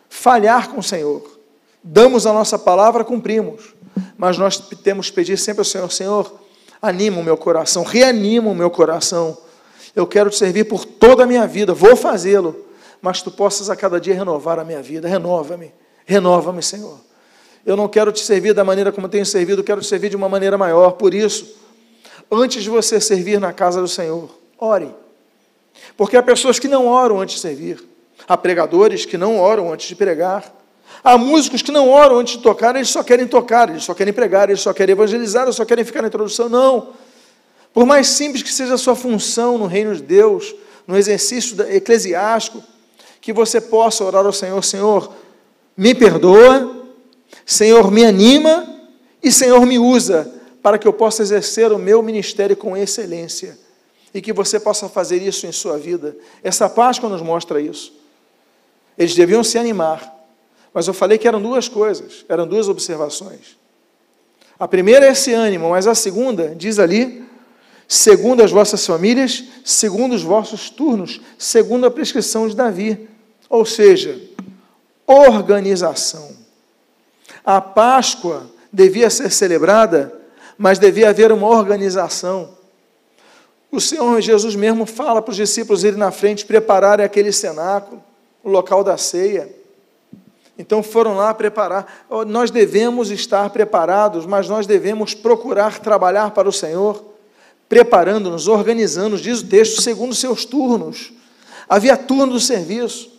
falhar com o Senhor. Damos a nossa palavra, cumprimos. Mas nós temos que pedir sempre ao Senhor: Senhor, anima o meu coração, reanima o meu coração. Eu quero te servir por toda a minha vida, vou fazê-lo, mas tu possas a cada dia renovar a minha vida. Renova-me, Senhor. Eu não quero te servir da maneira como tenho servido, eu quero te servir de uma maneira maior. Por isso, antes de você servir na casa do Senhor, ore. Porque há pessoas que não oram antes de servir. Há pregadores que não oram antes de pregar. Há músicos que não oram antes de tocar, eles só querem tocar, eles só querem pregar, eles só querem evangelizar, eles só querem ficar na introdução. Não. Por mais simples que seja a sua função no reino de Deus, no exercício eclesiástico, que você possa orar ao Senhor: Senhor, me perdoa, Senhor, me anima e Senhor, me usa, para que eu possa exercer o meu ministério com excelência, e que você possa fazer isso em sua vida. Essa Páscoa nos mostra isso. Eles deviam se animar. Mas eu falei que eram 2 coisas, eram 2 observações. A primeira é esse ânimo, mas a segunda, diz ali: segundo as vossas famílias, segundo os vossos turnos, segundo a prescrição de Davi. Ou seja, organização. A Páscoa devia ser celebrada, mas devia haver uma organização. O Senhor Jesus mesmo fala para os discípulos irem na frente, prepararem aquele cenáculo, o local da ceia. Então foram lá preparar. Nós devemos estar preparados, mas nós devemos procurar trabalhar para o Senhor, preparando-nos, organizando-nos, diz o texto, segundo os seus turnos. Havia turno do serviço.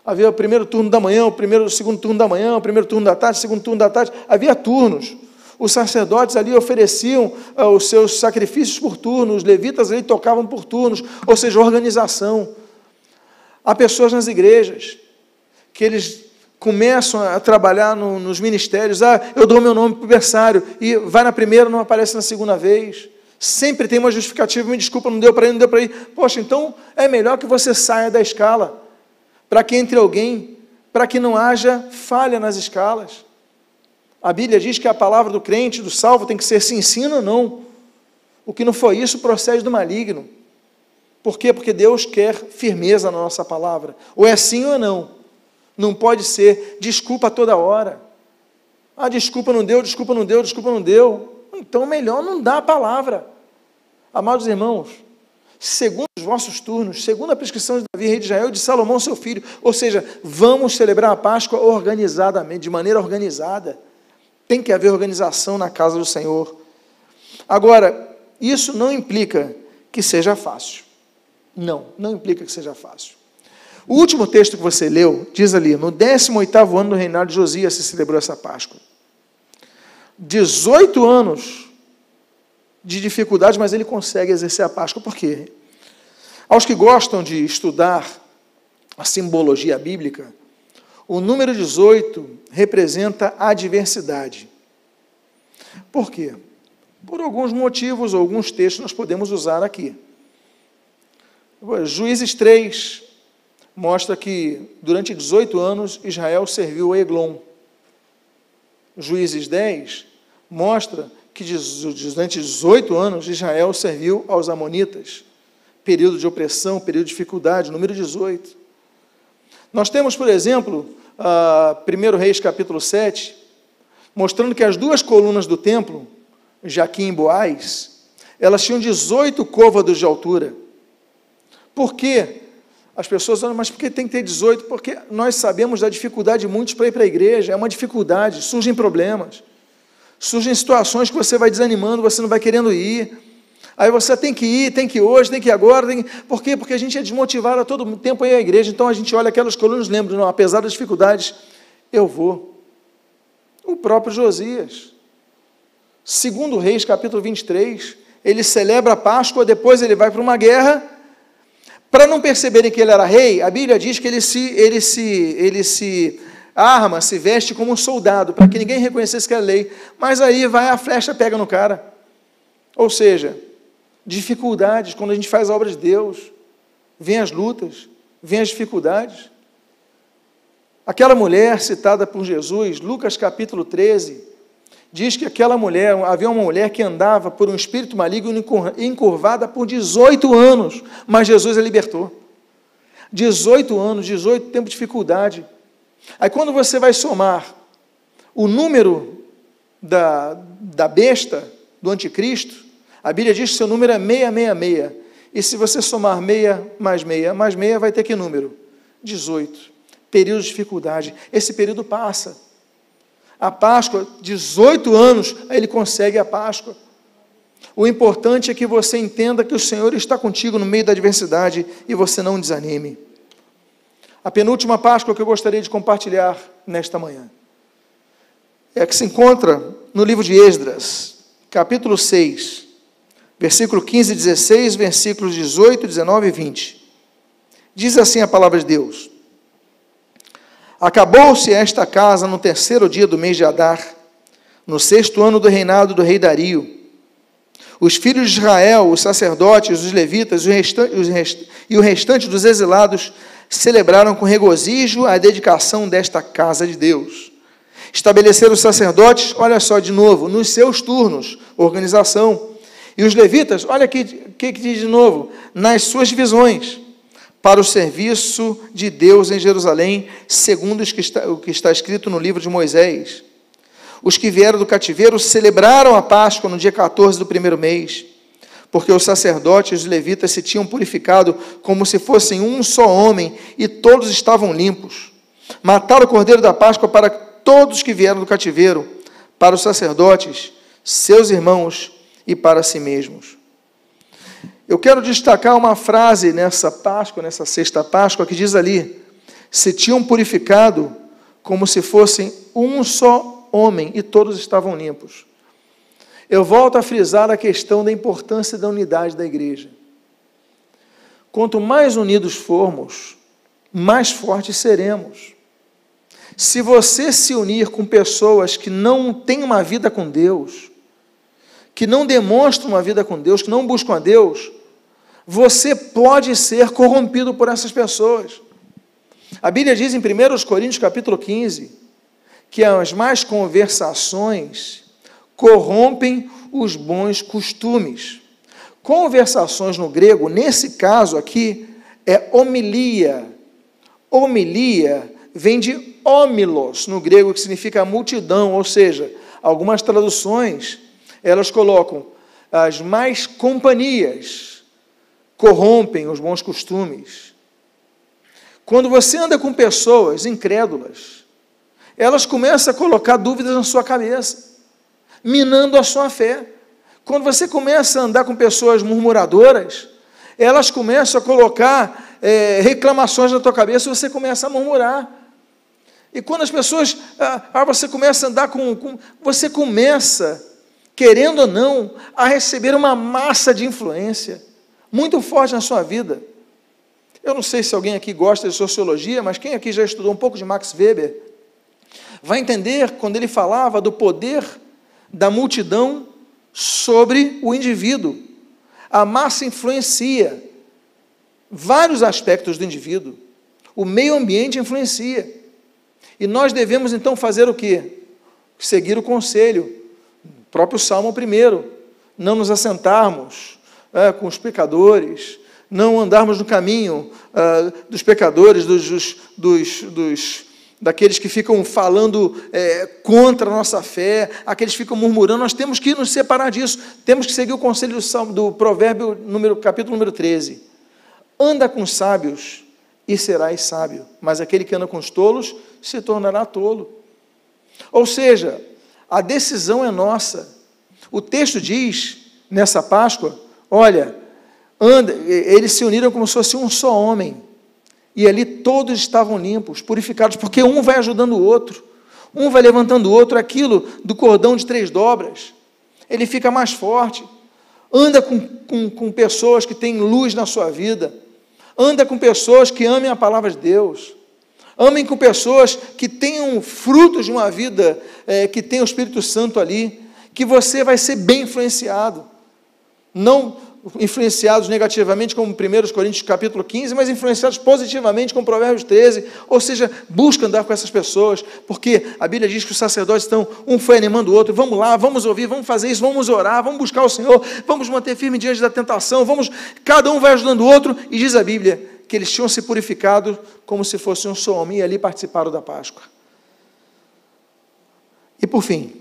Havia o primeiro turno da manhã, o segundo turno da manhã, o primeiro turno da tarde, o segundo turno da tarde. Havia turnos. Os sacerdotes ali ofereciam os seus sacrifícios por turno, os levitas ali tocavam por turnos, ou seja, organização. Há pessoas nas igrejas que eles começam a trabalhar nos ministérios. Eu dou meu nome para o berçário, e vai na primeira, não aparece na segunda vez. Sempre tem uma justificativa, me desculpa, não deu para ir, não deu para ir. Poxa, então é melhor que você saia da escala, para que entre alguém, para que não haja falha nas escalas. A Bíblia diz que a palavra do crente, do salvo, tem que ser sim, sim ou não. O que não foi isso procede do maligno. Por quê? Porque Deus quer firmeza na nossa palavra. Ou é sim ou é não. Não pode ser desculpa toda hora. Desculpa não deu, desculpa não deu, desculpa não deu. Então melhor não dar a palavra. Amados irmãos, segundo os vossos turnos, segundo a prescrição de Davi, rei de Israel, e de Salomão, seu filho, ou seja, vamos celebrar a Páscoa organizadamente, de maneira organizada. Tem que haver organização na casa do Senhor. Agora, isso não implica que seja fácil. Não implica que seja fácil. O último texto que você leu, diz ali, no 18º ano do reinado de Josias se celebrou essa Páscoa. 18 anos de dificuldade, mas ele consegue exercer a Páscoa. Por quê? Aos que gostam de estudar a simbologia bíblica, o número 18 representa a adversidade. Por quê? Por alguns motivos, alguns textos nós podemos usar aqui. Juízes 3 mostra que durante 18 anos Israel serviu a Eglon. Juízes 10 mostra que durante 18 anos Israel serviu aos amonitas. Período de opressão, período de dificuldade, número 18. Nós temos, por exemplo, 1 Reis capítulo 7, mostrando que as duas colunas do templo, Jaquim e Boaz, elas tinham 18 côvados de altura. Por quê? As pessoas falam, mas por que tem que ter 18? Porque nós sabemos da dificuldade de muitos para ir para a igreja, é uma dificuldade, surgem problemas, surgem situações que você vai desanimando, você não vai querendo ir, aí você tem que ir, tem que ir hoje, tem que ir agora, por quê? Porque a gente é desmotivado a todo tempo a ir à igreja, então a gente olha aquelas colunas e lembra, não, apesar das dificuldades, eu vou. O próprio Josias, 2 Reis, capítulo 23, ele celebra a Páscoa, depois ele vai para uma guerra. Para não perceberem que ele era rei, a Bíblia diz que ele se arma, se veste como um soldado, para que ninguém reconhecesse que era lei. Mas aí vai a flecha, pega no cara. Ou seja, dificuldades, quando a gente faz a obra de Deus, vem as lutas, vem as dificuldades. Aquela mulher citada por Jesus, Lucas capítulo 13, diz que aquela mulher, havia uma mulher que andava por um espírito maligno encurvada por 18 anos, mas Jesus a libertou. 18 anos, 18 tempo de dificuldade. Aí quando você vai somar o número da besta, do anticristo, a Bíblia diz que seu número é 666. E se você somar 6 mais 6, vai ter que número? 18. Período de dificuldade. Esse período passa. A Páscoa, 18 anos, aí ele consegue a Páscoa. O importante é que você entenda que o Senhor está contigo no meio da adversidade e você não desanime. A penúltima Páscoa que eu gostaria de compartilhar nesta manhã é a que se encontra no livro de Esdras, capítulo 6, versículo 15 e 16, versículos 18, 19 e 20. Diz assim a palavra de Deus: Acabou-se esta casa no terceiro dia do mês de Adar, no 6º ano do reinado do rei Dario. Os filhos de Israel, os sacerdotes, os levitas e o restante dos exilados celebraram com regozijo a dedicação desta casa de Deus. Estabeleceram os sacerdotes, olha só de novo, nos seus turnos, organização. E os levitas, olha aqui, o que diz de novo? Nas suas divisões, para o serviço de Deus em Jerusalém, segundo o que está escrito no livro de Moisés. Os que vieram do cativeiro celebraram a Páscoa no dia 14 do primeiro mês, porque os sacerdotes e os levitas se tinham purificado como se fossem um só homem, e todos estavam limpos. Mataram o cordeiro da Páscoa para todos que vieram do cativeiro, para os sacerdotes, seus irmãos e para si mesmos. Eu quero destacar uma frase nessa Páscoa, nessa sexta Páscoa, que diz ali: se tinham purificado como se fossem um só homem, e todos estavam limpos. Eu volto a frisar a questão da importância da unidade da igreja. Quanto mais unidos formos, mais fortes seremos. Se você se unir com pessoas que não têm uma vida com Deus, que não demonstram uma vida com Deus, que não buscam a Deus, você pode ser corrompido por essas pessoas. A Bíblia diz em 1 Coríntios capítulo 15, que as más conversações corrompem os bons costumes. Conversações no grego, nesse caso aqui, é homilia. Homilia vem de homilos, no grego, que significa multidão, ou seja, algumas traduções, elas colocam as más companhias, corrompem os bons costumes. Quando você anda com pessoas incrédulas, elas começam a colocar dúvidas na sua cabeça, minando a sua fé. Quando você começa a andar com pessoas murmuradoras, elas começam a colocar reclamações na tua cabeça e você começa a murmurar. E quando as pessoas, você começa a andar você começa, querendo ou não, a receber uma massa de influência muito forte na sua vida. Eu não sei se alguém aqui gosta de sociologia, mas quem aqui já estudou um pouco de Max Weber, vai entender quando ele falava do poder da multidão sobre o indivíduo. A massa influencia vários aspectos do indivíduo. O meio ambiente influencia. E nós devemos então fazer o quê? Seguir o conselho. O próprio Salmo 1, não nos assentarmos com os pecadores, não andarmos no caminho dos pecadores, daqueles que ficam falando contra a nossa fé, aqueles que ficam murmurando. Nós temos que nos separar disso, temos que seguir o conselho do provérbio, capítulo número 13. Anda com sábios e serás sábio, mas aquele que anda com os tolos se tornará tolo. Ou seja, a decisão é nossa. O texto diz, nessa Páscoa, olha, eles se uniram como se fosse um só homem, e ali todos estavam limpos, purificados, porque um vai ajudando o outro, um vai levantando o outro. Aquilo do cordão de 3 dobras, ele fica mais forte. Anda com pessoas que têm luz na sua vida, anda com pessoas que amem a palavra de Deus, amem com pessoas que tenham frutos de uma vida, que tem o Espírito Santo ali, que você vai ser bem influenciado, não influenciados negativamente como 1 Coríntios capítulo 15, mas influenciados positivamente como Provérbios 13, ou seja, busca andar com essas pessoas, porque a Bíblia diz que os sacerdotes estão, um foi animando o outro, vamos lá, vamos ouvir, vamos fazer isso, vamos orar, vamos buscar o Senhor, vamos manter firme diante da tentação, cada um vai ajudando o outro, e diz a Bíblia que eles tinham se purificado como se fosse um só homem, e ali participaram da Páscoa. E por fim,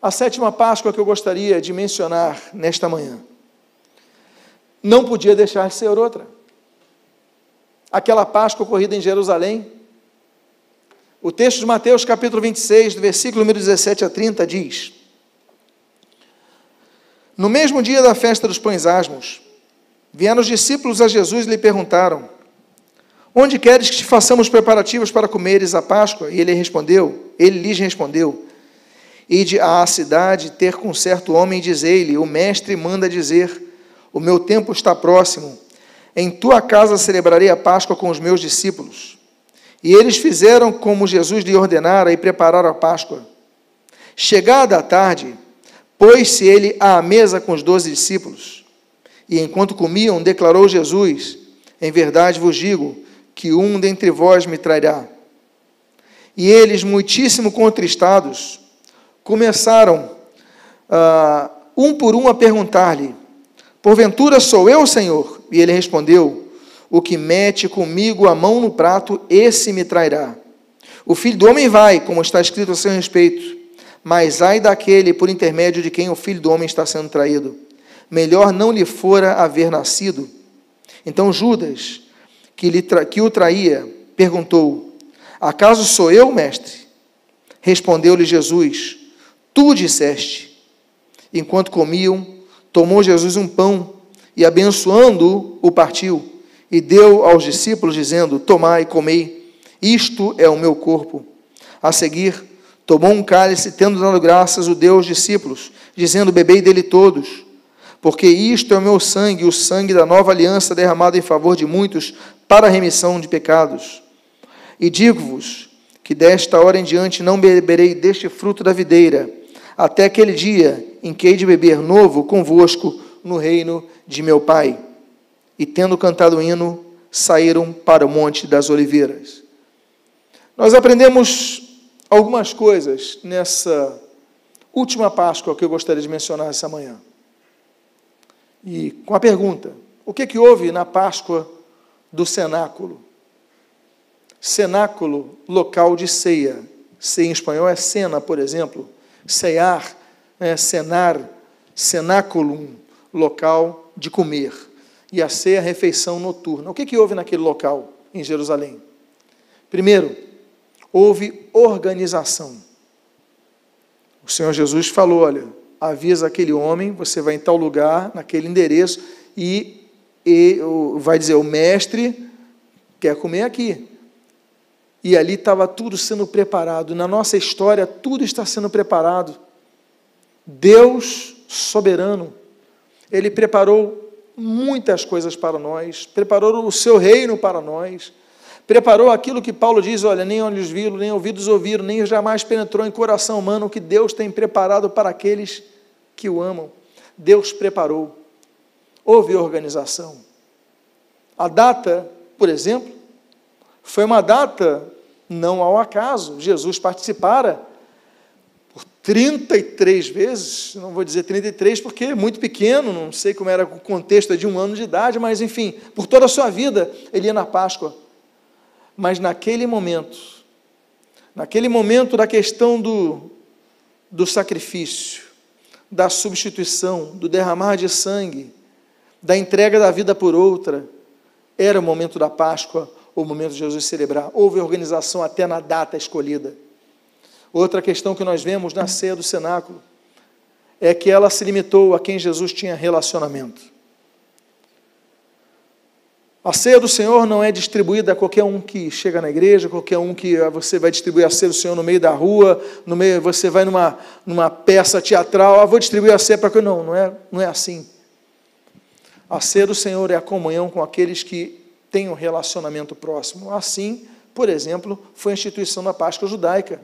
a 7ª Páscoa que eu gostaria de mencionar nesta manhã, não podia deixar de ser outra. Aquela Páscoa ocorrida em Jerusalém. O texto de Mateus capítulo 26, do versículo número 17 a 30, diz: No mesmo dia da festa dos pães asmos, vieram os discípulos a Jesus e lhe perguntaram: Onde queres que te façamos preparativos para comeres a Páscoa? E ele lhes respondeu: Ide à cidade ter com certo homem e dizei-lhe: O mestre manda dizer: O meu tempo está próximo. Em tua casa celebrarei a Páscoa com os meus discípulos. E eles fizeram como Jesus lhe ordenara e prepararam a Páscoa. Chegada a tarde, pôs-se ele à mesa com os 12 discípulos. E enquanto comiam, declarou Jesus: Em verdade vos digo que um dentre vós me trairá. E eles, muitíssimo contristados, começaram um por um a perguntar-lhe: Porventura sou eu, Senhor? E ele respondeu: O que mete comigo a mão no prato, esse me trairá. O Filho do Homem vai, como está escrito a seu respeito, mas ai daquele por intermédio de quem o Filho do Homem está sendo traído. Melhor não lhe fora haver nascido. Então Judas, que o traía, perguntou: Acaso sou eu, mestre? Respondeu-lhe Jesus: Tu disseste. Enquanto comiam, tomou Jesus um pão e, abençoando-o, o partiu e deu aos discípulos, dizendo: Tomai e comei, isto é o meu corpo. A seguir, tomou um cálice, tendo dado graças, o deu aos discípulos, dizendo: bebei dele todos, porque isto é o meu sangue, o sangue da nova aliança, derramado em favor de muitos, para a remissão de pecados. E digo-vos que desta hora em diante não beberei deste fruto da videira, até aquele dia em que hei de beber novo convosco no reino de meu Pai. E tendo cantado o hino, saíram para o Monte das Oliveiras. Nós aprendemos algumas coisas nessa última Páscoa que eu gostaria de mencionar essa manhã. E com a pergunta: o que houve na Páscoa do cenáculo? Cenáculo, local de ceia. Ceia em espanhol é cena, por exemplo. Cear, cenar, cenáculum, local de comer. E a ceia, a refeição noturna. O que houve naquele local, em Jerusalém? Primeiro, houve organização. O Senhor Jesus falou: olha, avisa aquele homem, você vai em tal lugar, naquele endereço, e vai dizer: o mestre quer comer aqui. E ali estava tudo sendo preparado. Na nossa história, tudo está sendo preparado. Deus soberano, Ele preparou muitas coisas para nós, preparou o seu reino para nós, preparou aquilo que Paulo diz: olha, nem olhos viram, nem ouvidos ouviram, nem jamais penetrou em coração humano o que Deus tem preparado para aqueles que o amam. Deus preparou. Houve organização. A data, por exemplo, foi uma data não ao acaso. Jesus participara por 33 vezes, não vou dizer 33 porque é muito pequeno, não sei como era o contexto de 1 ano de idade, mas enfim, por toda a sua vida ele ia na Páscoa. Mas naquele momento da questão do sacrifício, da substituição, do derramar de sangue, da entrega da vida por outra, era o momento da Páscoa, o momento de Jesus celebrar. Houve organização até na data escolhida. Outra questão que nós vemos na ceia do cenáculo é que ela se limitou a quem Jesus tinha relacionamento. A ceia do Senhor não é distribuída a qualquer um que chega na igreja, qualquer um que você vai distribuir a ceia do Senhor no meio da rua, você vai numa peça teatral, vou distribuir a ceia para quem não é assim. A ceia do Senhor é a comunhão com aqueles que têm um relacionamento próximo. Assim, por exemplo, foi a instituição da Páscoa judaica.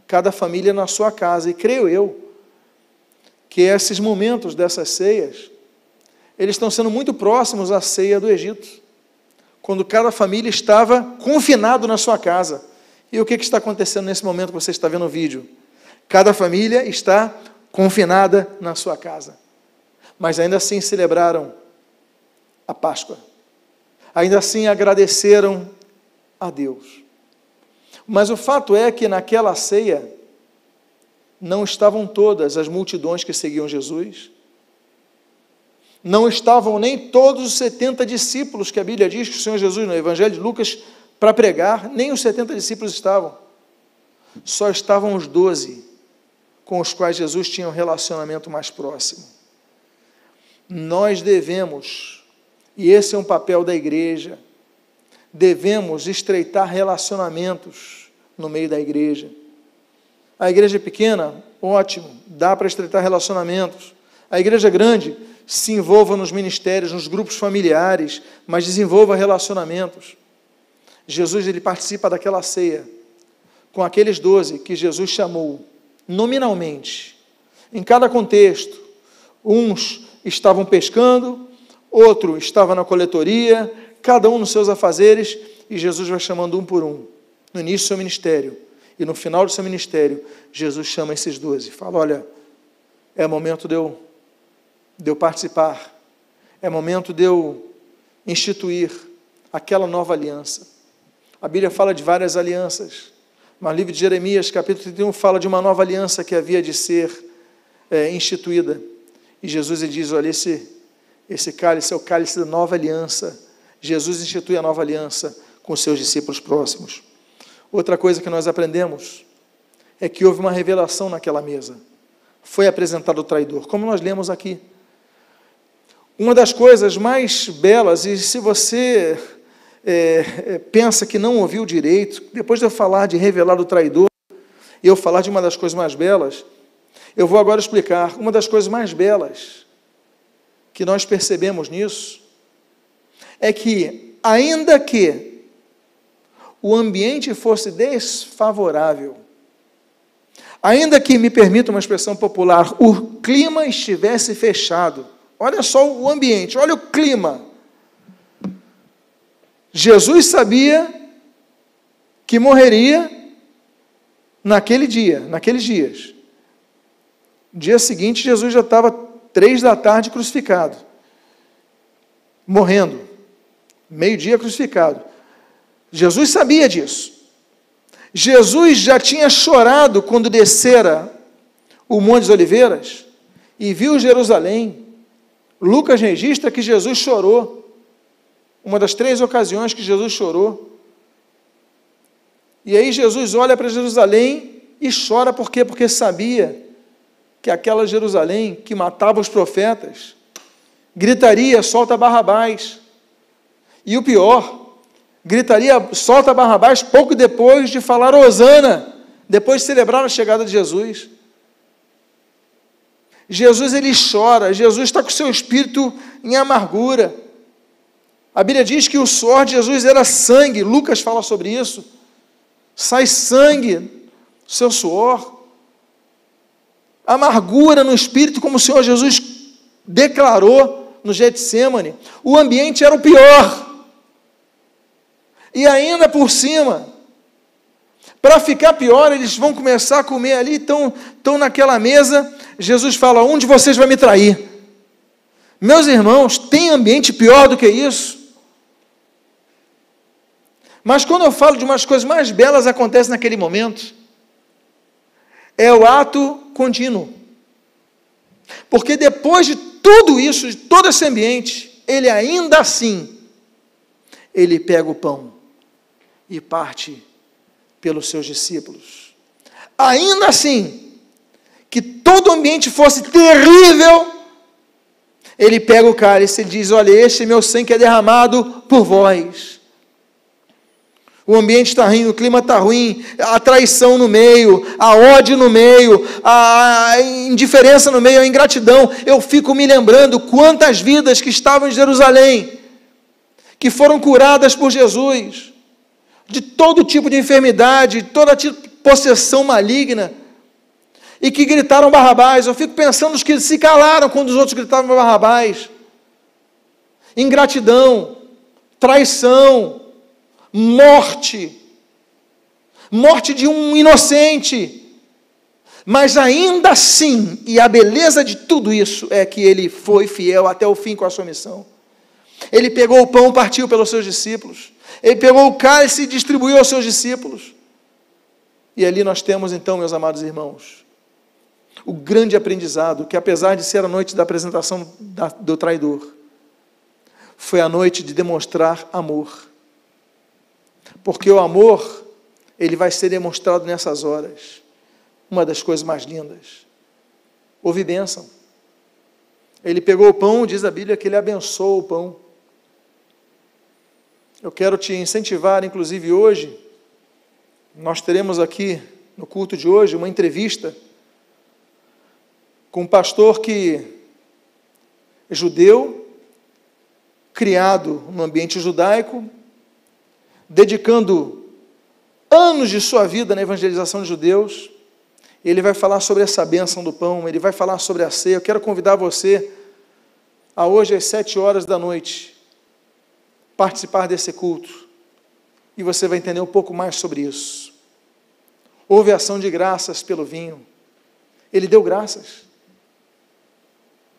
Cada família na sua casa. E creio eu que esses momentos dessas ceias, eles estão sendo muito próximos à ceia do Egito, quando cada família estava confinado na sua casa. E o que está acontecendo nesse momento que você está vendo o vídeo? Cada família está confinada na sua casa. Mas ainda assim celebraram a Páscoa. Ainda assim agradeceram a Deus. Mas o fato é que naquela ceia não estavam todas as multidões que seguiam Jesus, não estavam nem todos os 70 discípulos que a Bíblia diz que o Senhor Jesus, no Evangelho de Lucas, para pregar, nem os 70 discípulos estavam, só estavam os 12, com os quais Jesus tinha um relacionamento mais próximo. Nós devemos, e esse é um papel da igreja, devemos estreitar relacionamentos no meio da igreja. A igreja pequena, ótimo, dá para estreitar relacionamentos. A igreja grande, se envolva nos ministérios, nos grupos familiares, mas desenvolva relacionamentos. Jesus, ele participa daquela ceia com aqueles 12 que Jesus chamou nominalmente, em cada contexto. Uns estavam pescando, outro estava na coletoria, cada um nos seus afazeres, e Jesus vai chamando um por um, no início do seu ministério, e no final do seu ministério, Jesus chama esses 12, fala: olha, é momento de eu participar, é momento de eu instituir aquela nova aliança. A Bíblia fala de várias alianças, mas o livro de Jeremias, capítulo 31, fala de uma nova aliança que havia de ser instituída, e Jesus ele diz: olha, esse cálice é o cálice da nova aliança. Jesus institui a nova aliança com os seus discípulos próximos. Outra coisa que nós aprendemos é que houve uma revelação naquela mesa. Foi apresentado o traidor, como nós lemos aqui. Uma das coisas mais belas, e se você pensa que não ouviu direito, depois de eu falar de revelar o traidor, e eu falar de uma das coisas mais belas, eu vou agora explicar uma das coisas mais belas que nós percebemos nisso, é que, ainda que o ambiente fosse desfavorável, ainda que, me permita uma expressão popular, o clima estivesse fechado, olha só o ambiente, olha o clima. Jesus sabia que morreria naquele dia, naqueles dias. No dia seguinte, Jesus já estava 3 da tarde crucificado, morrendo, meio-dia crucificado. Jesus sabia disso. Jesus já tinha chorado quando descera o Monte das Oliveiras e viu Jerusalém. Lucas registra que Jesus chorou, uma das 3 ocasiões que Jesus chorou. E aí Jesus olha para Jerusalém e chora, por quê? Porque sabia que aquela Jerusalém que matava os profetas, gritaria, solta Barrabás. E o pior, gritaria, solta Barrabás, pouco depois de falar Hosana, depois de celebrar a chegada de Jesus. Jesus, ele chora, Jesus está com o seu espírito em amargura. A Bíblia diz que o suor de Jesus era sangue, Lucas fala sobre isso, sai sangue do seu suor, amargura no espírito, como o Senhor Jesus declarou no Getsêmani. O ambiente era o pior, e ainda por cima, para ficar pior, eles vão começar a comer ali, estão naquela mesa, Jesus fala, um de vocês vai me trair. Meus irmãos, tem ambiente pior do que isso? Mas quando eu falo de umas coisas mais belas acontecem naquele momento, é o ato contínuo. Porque depois de tudo isso, de todo esse ambiente, ele ainda assim, ele pega o pão e parte pelos seus discípulos. Ainda assim, que todo o ambiente fosse terrível, ele pega o cálice e diz, olha, este é meu sangue que é derramado por vós. O ambiente está ruim, o clima está ruim, a traição no meio, a ódio no meio, a indiferença no meio, a ingratidão. Eu fico me lembrando quantas vidas que estavam em Jerusalém, que foram curadas por Jesus, de todo tipo de enfermidade, toda tipo de possessão maligna, e que gritaram Barrabás. Eu fico pensando nos que se calaram quando os outros gritavam Barrabás. Ingratidão, traição, morte de um inocente, mas ainda assim, e a beleza de tudo isso é que ele foi fiel até o fim com a sua missão. Ele pegou o pão, partiu pelos seus discípulos, ele pegou o cálice e distribuiu aos seus discípulos, e ali nós temos então, meus amados irmãos, o grande aprendizado, que apesar de ser a noite da apresentação do traidor, foi a noite de demonstrar amor. Porque o amor, ele vai ser demonstrado nessas horas. Uma das coisas mais lindas. Houve bênção. Ele pegou o pão, diz a Bíblia que ele abençoou o pão. Eu quero te incentivar, inclusive hoje, nós teremos aqui, no culto de hoje, uma entrevista com um pastor que é judeu, criado no ambiente judaico, dedicando anos de sua vida na evangelização de judeus. Ele vai falar sobre essa bênção do pão, ele vai falar sobre a ceia. Eu quero convidar você a hoje às 7h da noite participar desse culto, e você vai entender um pouco mais sobre isso. Houve ação de graças pelo vinho, ele deu graças.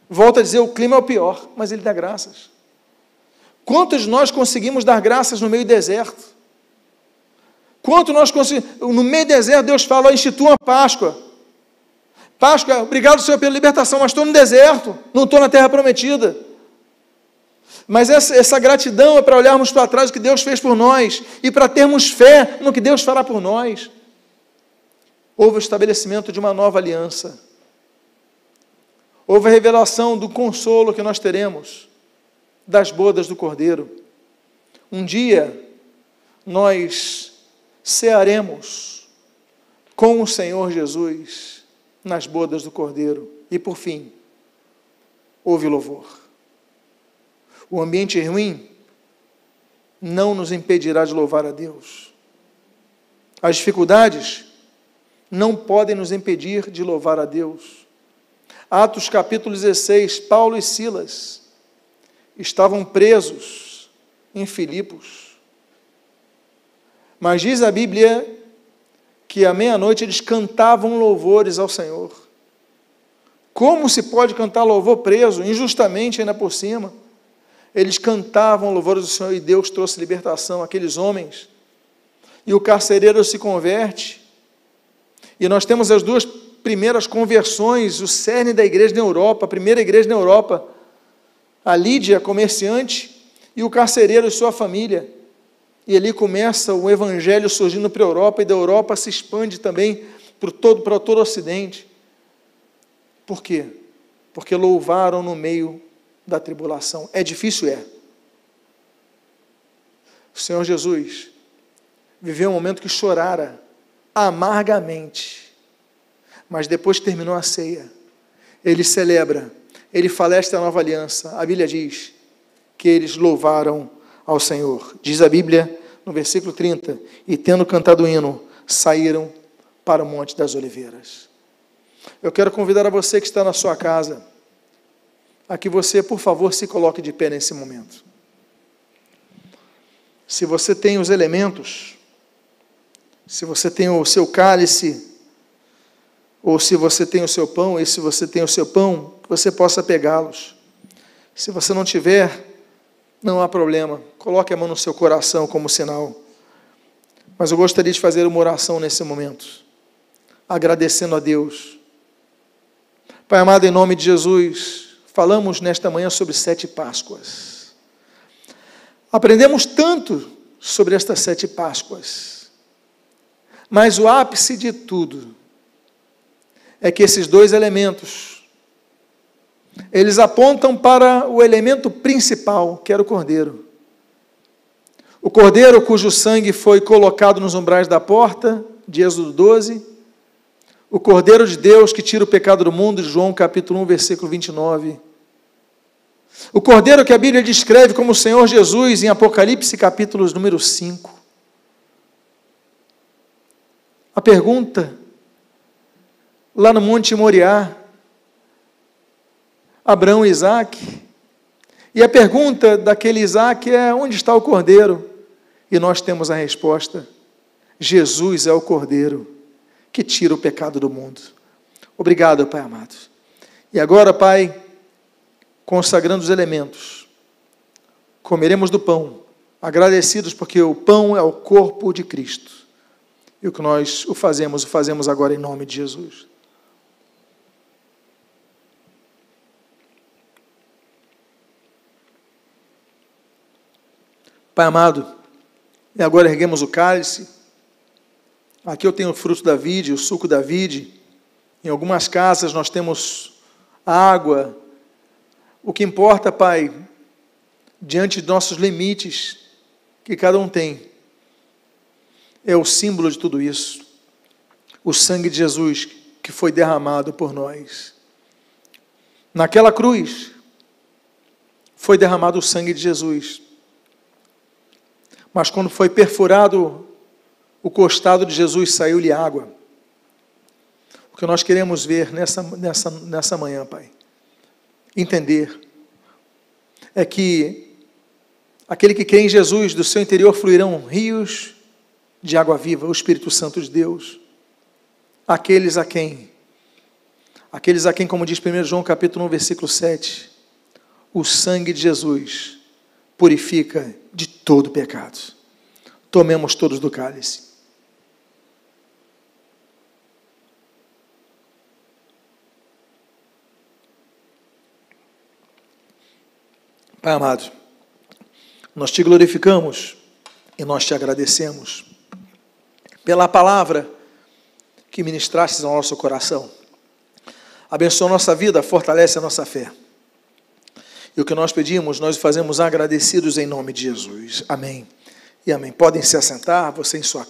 Volto a dizer, o clima é o pior, mas ele dá graças. Quantos de nós conseguimos dar graças no meio do deserto? Quanto nós conseguimos? No meio do deserto, Deus fala, institua a Páscoa. Páscoa, obrigado, Senhor, pela libertação, mas estou no deserto, não estou na terra prometida. Mas essa gratidão é para olharmos para trás o que Deus fez por nós, e para termos fé no que Deus fará por nós. Houve o estabelecimento de uma nova aliança. Houve a revelação do consolo que nós teremos das bodas do Cordeiro. Um dia, nós cearemos com o Senhor Jesus nas bodas do Cordeiro. E por fim, houve louvor. O ambiente ruim não nos impedirá de louvar a Deus. As dificuldades não podem nos impedir de louvar a Deus. Atos capítulo 16, Paulo e Silas estavam presos em Filipos. Mas diz a Bíblia que à meia-noite eles cantavam louvores ao Senhor. Como se pode cantar louvor preso, injustamente ainda por cima? Eles cantavam louvores do Senhor e Deus trouxe libertação àqueles homens. E o carcereiro se converte. E nós temos as duas primeiras conversões, o cerne da igreja na Europa, a primeira igreja na Europa. A Lídia, comerciante, e o carcereiro e sua família. E ali começa o evangelho surgindo para a Europa, e da Europa se expande também para todo o Ocidente. Por quê? Porque louvaram no meio da tribulação. É difícil? É. O Senhor Jesus viveu um momento que chorara amargamente, mas depois que terminou a ceia, ele celebra, ele falece a nova aliança. A Bíblia diz que eles louvaram ao Senhor. Diz a Bíblia no versículo 30, e tendo cantado o hino, saíram para o Monte das Oliveiras. Eu quero convidar a você que está na sua casa, a que você, por favor, se coloque de pé nesse momento. Se você tem os elementos, se você tem o seu cálice, ou se você tem o seu pão, e se você tem o seu pão, que você possa pegá-los. Se você não tiver, não há problema, coloque a mão no seu coração como sinal. Mas eu gostaria de fazer uma oração nesse momento, agradecendo a Deus. Pai amado, em nome de Jesus, falamos nesta manhã sobre 7 Páscoas. Aprendemos tanto sobre estas 7 Páscoas, mas o ápice de tudo é que esses 2 elementos, eles apontam para o elemento principal, que era o Cordeiro. O Cordeiro cujo sangue foi colocado nos umbrais da porta, de Êxodo 12, o Cordeiro de Deus que tira o pecado do mundo, de João capítulo 1, versículo 29. O Cordeiro que a Bíblia descreve como o Senhor Jesus em Apocalipse capítulo número 5. A pergunta, lá no Monte Moriá, Abraão e Isaac, e a pergunta daquele Isaac é: onde está o Cordeiro? E nós temos a resposta: Jesus é o Cordeiro que tira o pecado do mundo. Obrigado, Pai amado. E agora, Pai, consagrando os elementos, comeremos do pão, agradecidos porque o pão é o corpo de Cristo. E o que nós o fazemos agora em nome de Jesus. Pai amado, e agora erguemos o cálice. Aqui eu tenho o fruto da vide, o suco da vide. Em algumas casas nós temos água. O que importa, Pai, diante de nossos limites, que cada um tem, é o símbolo de tudo isso. O sangue de Jesus que foi derramado por nós. Naquela cruz, foi derramado o sangue de Jesus. Mas quando foi perfurado o costado de Jesus, saiu-lhe água. O que nós queremos ver nessa manhã, Pai, entender, é que aquele que crê em Jesus, do seu interior fluirão rios de água viva, o Espírito Santo de Deus. Aqueles a quem, como diz 1 João capítulo 1, versículo 7, o sangue de Jesus purifica de todo pecado. Tomemos todos do cálice. Pai amado, nós te glorificamos e nós te agradecemos pela palavra que ministrastes ao nosso coração. Abençoa a nossa vida, fortalece a nossa fé. E o que nós pedimos, nós fazemos agradecidos em nome de Jesus. Amém e amém. Podem se assentar, você em sua casa.